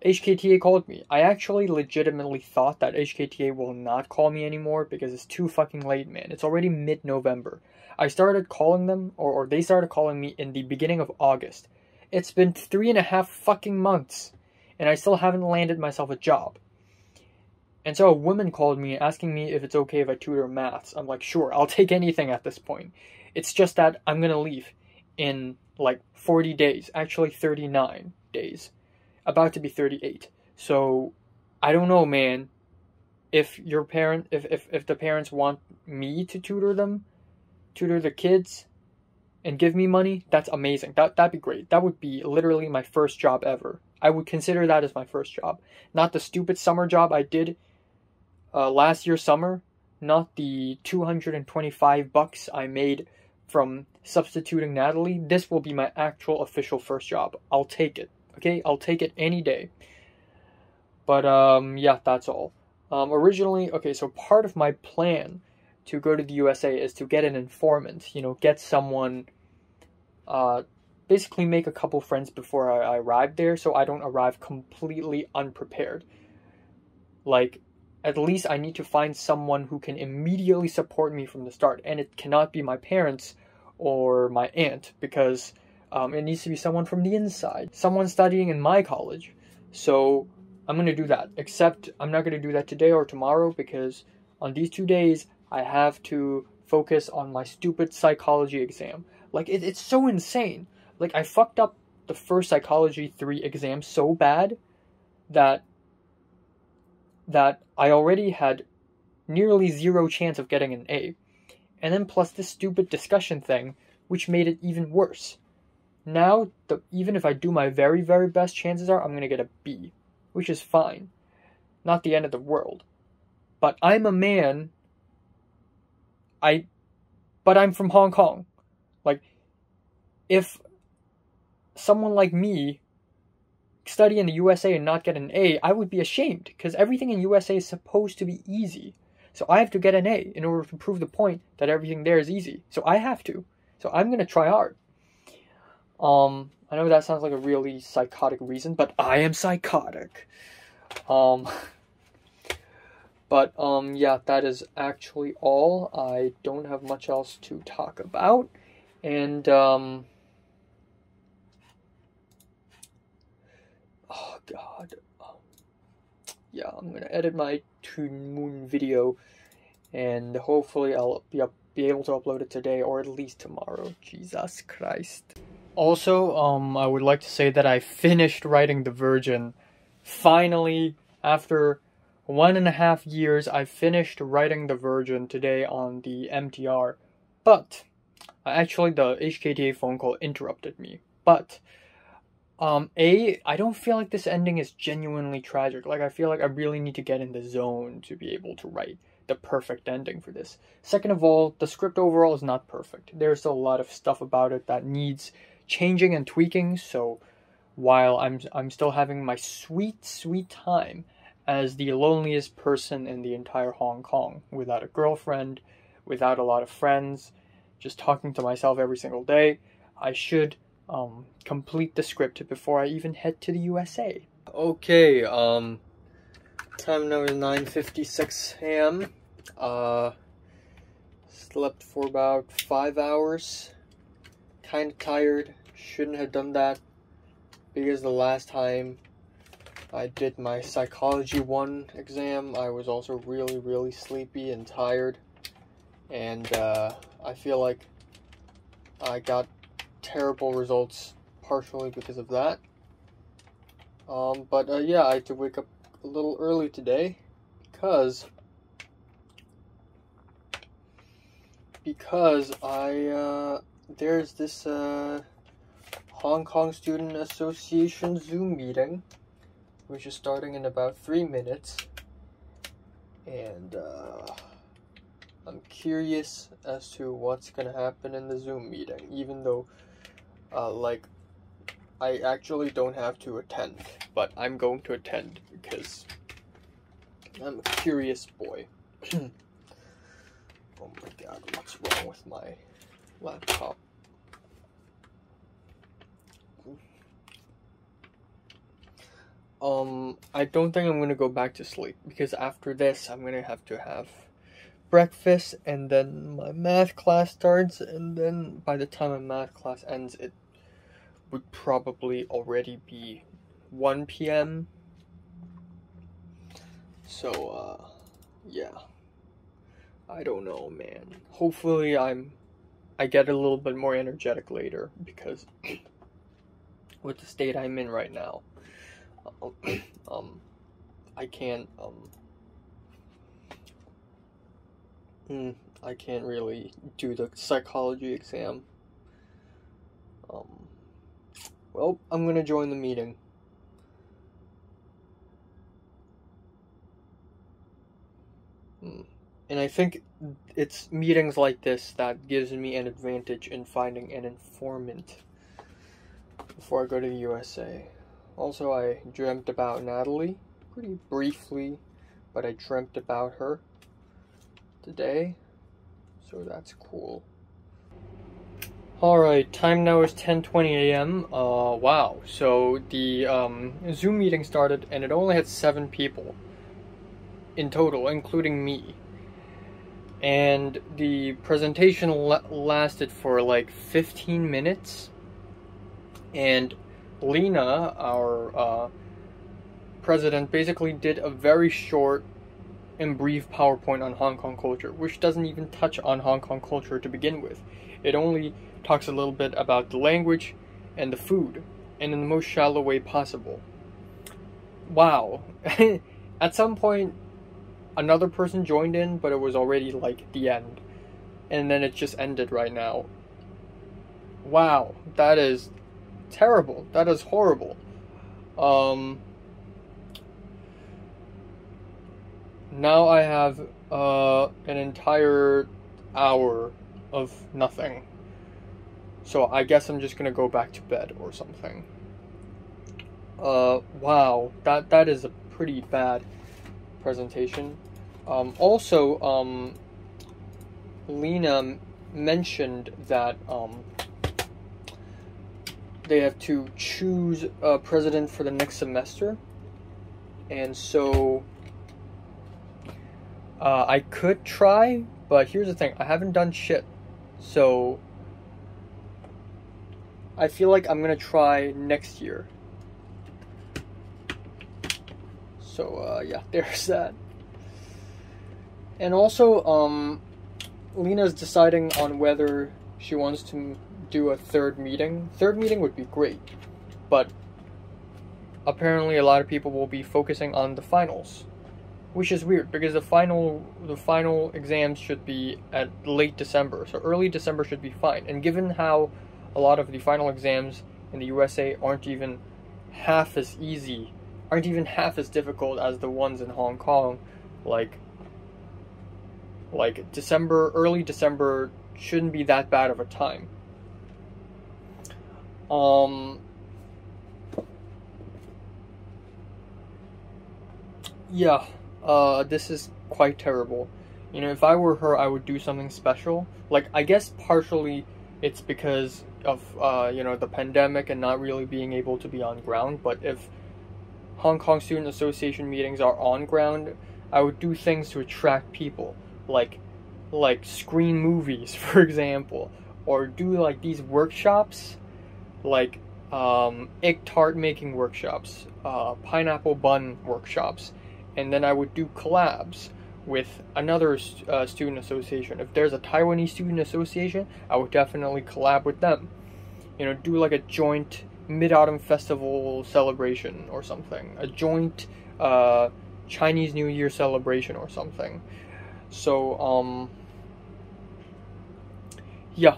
HKTA called me. I actually legitimately thought that HKTA will not call me anymore because it's too fucking late, man. It's already mid-November. I started calling them, or they started calling me in the beginning of August. It's been 3.5 fucking months, and I still haven't landed myself a job. And so a woman called me asking me if it's okay if I tutor maths. I'm like, sure, I'll take anything at this point. It's just that I'm gonna leave in like 40 days, actually 39 days. About to be 38. So I don't know, man. If your parent if the parents want me to tutor the kids and give me money, that's amazing. That'd be great. That would be literally my first job ever. I would consider that as my first job. Not the stupid summer job I did last year summer, not the $225 I made from substituting Natalie. This will be my actual official first job. I'll take it. Okay, I'll take it any day. But yeah, that's all. Originally, okay, so part of my plan to go to the USA is to get an informant. You know, get someone. Basically, make a couple friends before I arrive there, so I don't arrive completely unprepared. Like, at least I need to find someone who can immediately support me from the start. And it cannot be my parents or my aunt, because it needs to be someone from the inside. Someone studying in my college. So I'm going to do that. Except I'm not going to do that today or tomorrow, because on these 2 days, I have to focus on my stupid psychology exam. Like, it's so insane. Like, I fucked up the first Psychology 3 exam so bad that I already had nearly 0 chance of getting an A. And then plus this stupid discussion thing, which made it even worse. Now, even if I do my very, very best, chances are I'm going to get a B, which is fine. Not the end of the world. But I'm a man. But I'm from Hong Kong. Like, if someone like me study in the USA and not get an A, I would be ashamed, because everything in USA is supposed to be easy. So I have to get an A in order to prove the point that everything there is easy. So I have to. So I'm going to try hard. I know that sounds like a really psychotic reason, but I am psychotic. Yeah, that is actually all. I don't have much else to talk about. And, oh god. Yeah, I'm gonna edit my Toon Moon video, and hopefully I'll be able to upload it today, or at least tomorrow. Jesus Christ. Also, I would like to say that I finished writing The Virgin. Finally, after 1.5 years, I finished writing The Virgin today on the MTR. But, actually the HKTA phone call interrupted me. But, I don't feel like this ending is genuinely tragic. Like, I feel like I really need to get in the zone to be able to write the perfect ending for this. Second of all, the script overall is not perfect. There's a lot of stuff about it that needs changing and tweaking, so while I'm still having my sweet, sweet time as the loneliest person in the entire Hong Kong, without a girlfriend, without a lot of friends, just talking to myself every single day, I should complete the script before I even head to the USA. Okay, time now is 9:56 a.m. Slept for about 5 hours. Kinda tired. Shouldn't have done that, because the last time I did my Psychology 1 exam, I was also really, really sleepy and tired. And I feel like I got terrible results partially because of that. Yeah, I had to wake up a little early today because because there's this Hong Kong Student Association Zoom meeting, which is starting in about 3 minutes, and I'm curious as to what's gonna happen in the Zoom meeting, even though like I actually don't have to attend, but I'm going to attend because I'm a curious boy. Oh my god, what's wrong with my laptop? I don't think I'm gonna go back to sleep, because after this I'm gonna have to have breakfast, and then my math class starts, and then by the time my math class ends, it would probably already be 1 p.m. So, yeah. I don't know, man. Hopefully I get a little bit more energetic later, because with the state I'm in right now, I can't really do the psychology exam. Well, I'm gonna join the meeting. And I think it's meetings like this that gives me an advantage in finding an informant before I go to the USA. Also, I dreamt about Natalie, pretty briefly, but I dreamt about her today, so that's cool. Alright, time now is 10:20 a.m. Wow, so the Zoom meeting started and it only had 7 people in total, including me. And the presentation lasted for like 15 minutes, and Lena, our president, basically did a very short and brief PowerPoint on Hong Kong culture, which doesn't even touch on Hong Kong culture to begin with. It only talks a little bit about the language and the food, and in the most shallow way possible. Wow. At some point, another person joined in, but it was already like the end. And then it just ended right now. Wow, that is terrible. That is horrible. Now I have an entire hour of nothing. So I guess I'm just gonna go back to bed or something. Wow, that is a pretty bad presentation. Also, Lena mentioned that they have to choose a president for the next semester, and so I could try, but here's the thing, I haven't done shit, so I feel like I'm gonna try next year. So yeah, there's that. And also, Lena's deciding on whether she wants to do a third meeting. Third meeting would be great, but apparently a lot of people will be focusing on the finals, which is weird because the final exams should be at late December, so early December should be fine. And given how a lot of the final exams in the USA aren't even half as easy, aren't even half as difficult as the ones in Hong Kong, like December, early December shouldn't be that bad of a time. Yeah, this is quite terrible. You know, if I were her, I would do something special. Like, I guess partially it's because of, you know, the pandemic and not really being able to be on ground, but if Hong Kong Student Association meetings are on ground, I would do things to attract people, like screen movies, for example, or do like these workshops, like egg tart making workshops, pineapple bun workshops, and then I would do collabs with another student association. If there's a Taiwanese student association, I would definitely collab with them. You know, do like a joint Mid-Autumn Festival celebration or something, a joint Chinese New Year celebration or something. So Yeah.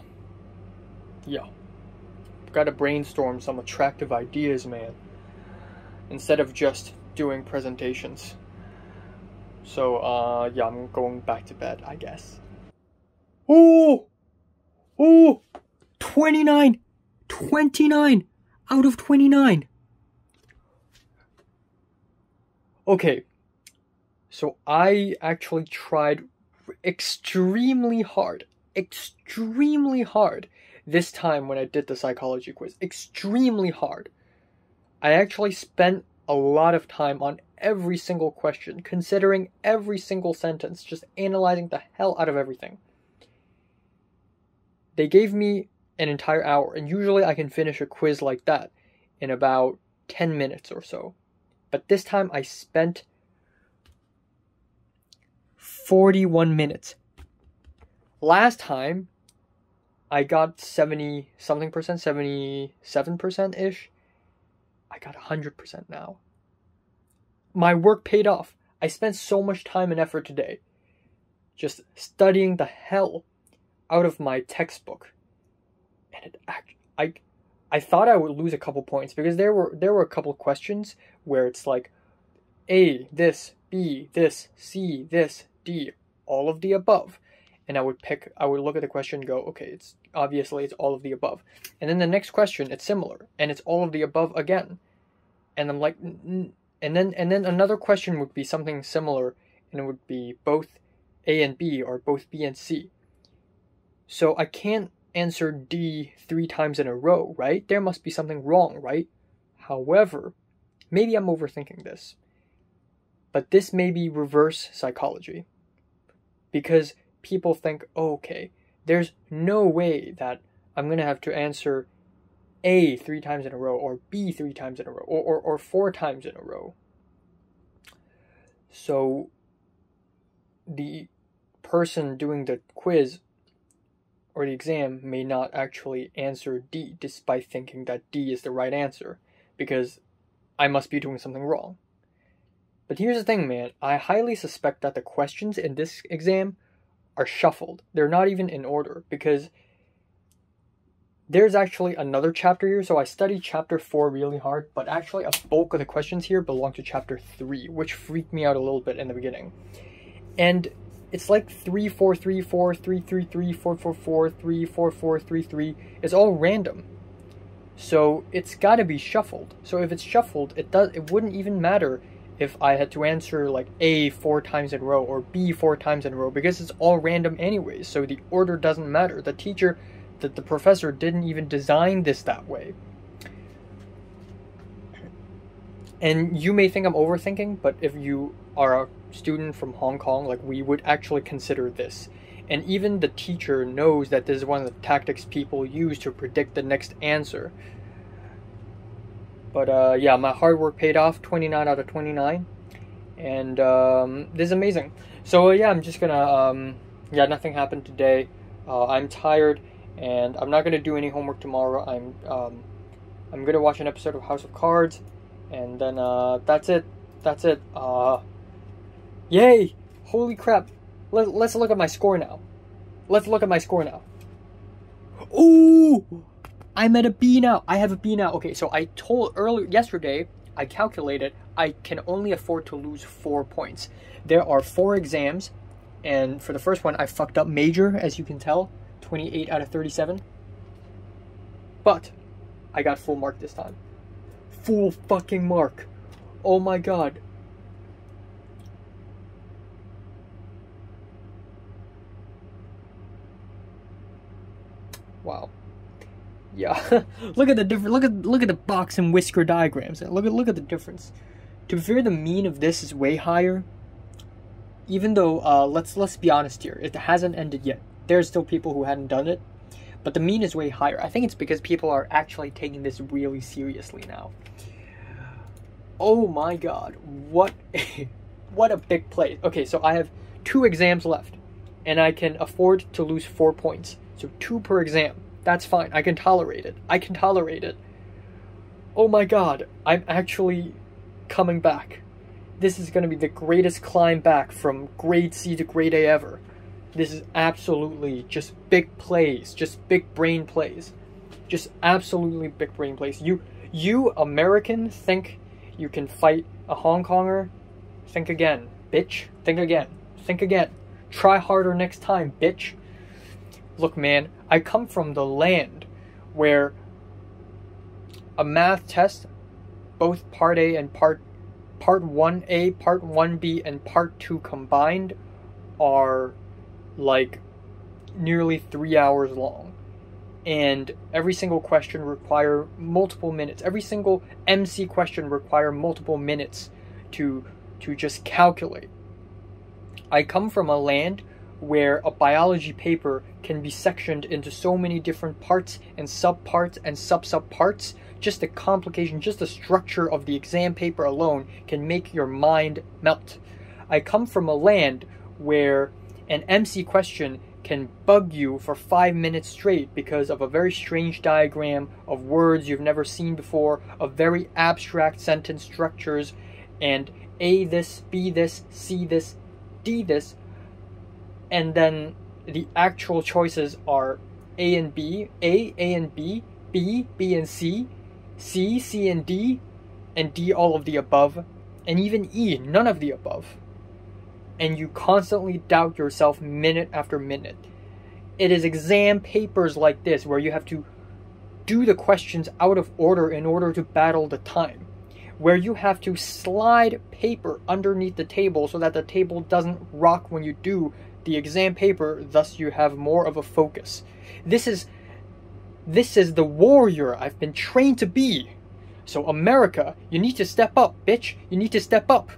Gotta brainstorm some attractive ideas, man. Instead of just doing presentations. So, yeah, I'm going back to bed, I guess. Oh! 29! 29 out of 29! Okay, so I actually tried extremely hard this time when I did the psychology quiz. Extremely hard. I actually spent a lot of time on every single question, considering every single sentence, just analyzing the hell out of everything. They gave me an entire hour, and usually I can finish a quiz like that in about 10 minutes or so. But this time I spent 41 minutes. Last time I got 70 something percent, 77%-ish. I got 100% now. My work paid off. I spent so much time and effort today just studying the hell out of my textbook. And I thought I would lose a couple points because there were a couple questions where it's like A, this, B, this, C, this, D, all of the above. And I would look at the question and go, okay, it's all of the above. And then the next question, it's similar, and it's all of the above again. And I'm like, and then another question would be something similar, and it would be both A and B or both B and C. So I can't answer D 3 times in a row, right? There must be something wrong, right? However, maybe I'm overthinking this, but this may be reverse psychology. Because people think, oh, okay, there's no way that I'm going to have to answer A 3 times in a row, or B 3 times in a row, or 4 times in a row. So the person doing the quiz or the exam may not actually answer D, despite thinking that D is the right answer, because I must be doing something wrong. But here's the thing, man. I highly suspect that the questions in this exam are shuffled. They're not even in order, because there's actually another chapter here. So I studied chapter 4 really hard, but actually a bulk of the questions here belong to chapter 3, which freaked me out a little bit in the beginning. And it's like 3, 4, 3, 4, 3, 3, 3, 4, 4, 4, 3, 4, 4, 3, 3. It's all random. So it's got to be shuffled. So if it's shuffled, it wouldn't even matter if I had to answer like A 4 times in a row or B 4 times in a row, because it's all random anyways. So the order doesn't matter. The professor didn't even design this that way. And you may think I'm overthinking, but if you are a student from Hong Kong, like, we would actually consider this. And even the teacher knows that this is one of the tactics people use to predict the next answer. But yeah, my hard work paid off, 29 out of 29. And this is amazing. So yeah, I'm just gonna, yeah, nothing happened today. I'm tired, and I'm not gonna do any homework tomorrow. I'm gonna watch an episode of House of Cards, and then that's it. Yay! Holy crap! Let's look at my score now. Ooh! I'm at a B now. I have a B now. Okay, so I told yesterday, I calculated I can only afford to lose 4 points. There are 4 exams, and for the first one, I fucked up major, as you can tell, 28 out of 37. But I got full mark this time. Full fucking mark. Oh my god. Wow. Yeah. Look at the difference. Look at the box and whisker diagrams. Look at the difference. To be fair, the mean of this is way higher. Even though let's be honest here, it hasn't ended yet. There's still people who hadn't done it, but the mean is way higher. I think it's because people are actually taking this really seriously now. Oh my god, what a big play. Okay, so I have 2 exams left, and I can afford to lose 4 points. So 2 per exam. That's fine. I can tolerate it. Oh my god, I'm actually coming back. This is going to be the greatest climb back from grade C to grade A ever. This is absolutely just big plays, just big brain plays. Just absolutely big brain plays. You American think you can fight a Hong Konger? Think again, bitch. Think again. Think again. Try harder next time, bitch. Look, man, I come from the land where a math test, both Part A and Part 1A, Part 1B, and Part 2 combined are like nearly 3 hours long. And every single question require multiple minutes. Every single MC question require multiple minutes to just calculate. I come from a land where a biology paper can be sectioned into so many different parts and subparts and sub-subparts. Just the complication, just the structure of the exam paper alone can make your mind melt. I come from a land where an MC question can bug you for 5 minutes straight because of a very strange diagram of words you've never seen before, of very abstract sentence structures, and A this, B this, C this, D this, and then the actual choices are A and B, A and B, B and C, C and D all of the above, and even E, none of the above. And you constantly doubt yourself minute after minute. It is exam papers like this where you have to do the questions out of order in order to battle the time. Where you have to slide paper underneath the table so that the table doesn't rock when you do the exam paper, thus you have more of a focus. This is the warrior I've been trained to be. So America, you need to step up, bitch. You need to step up.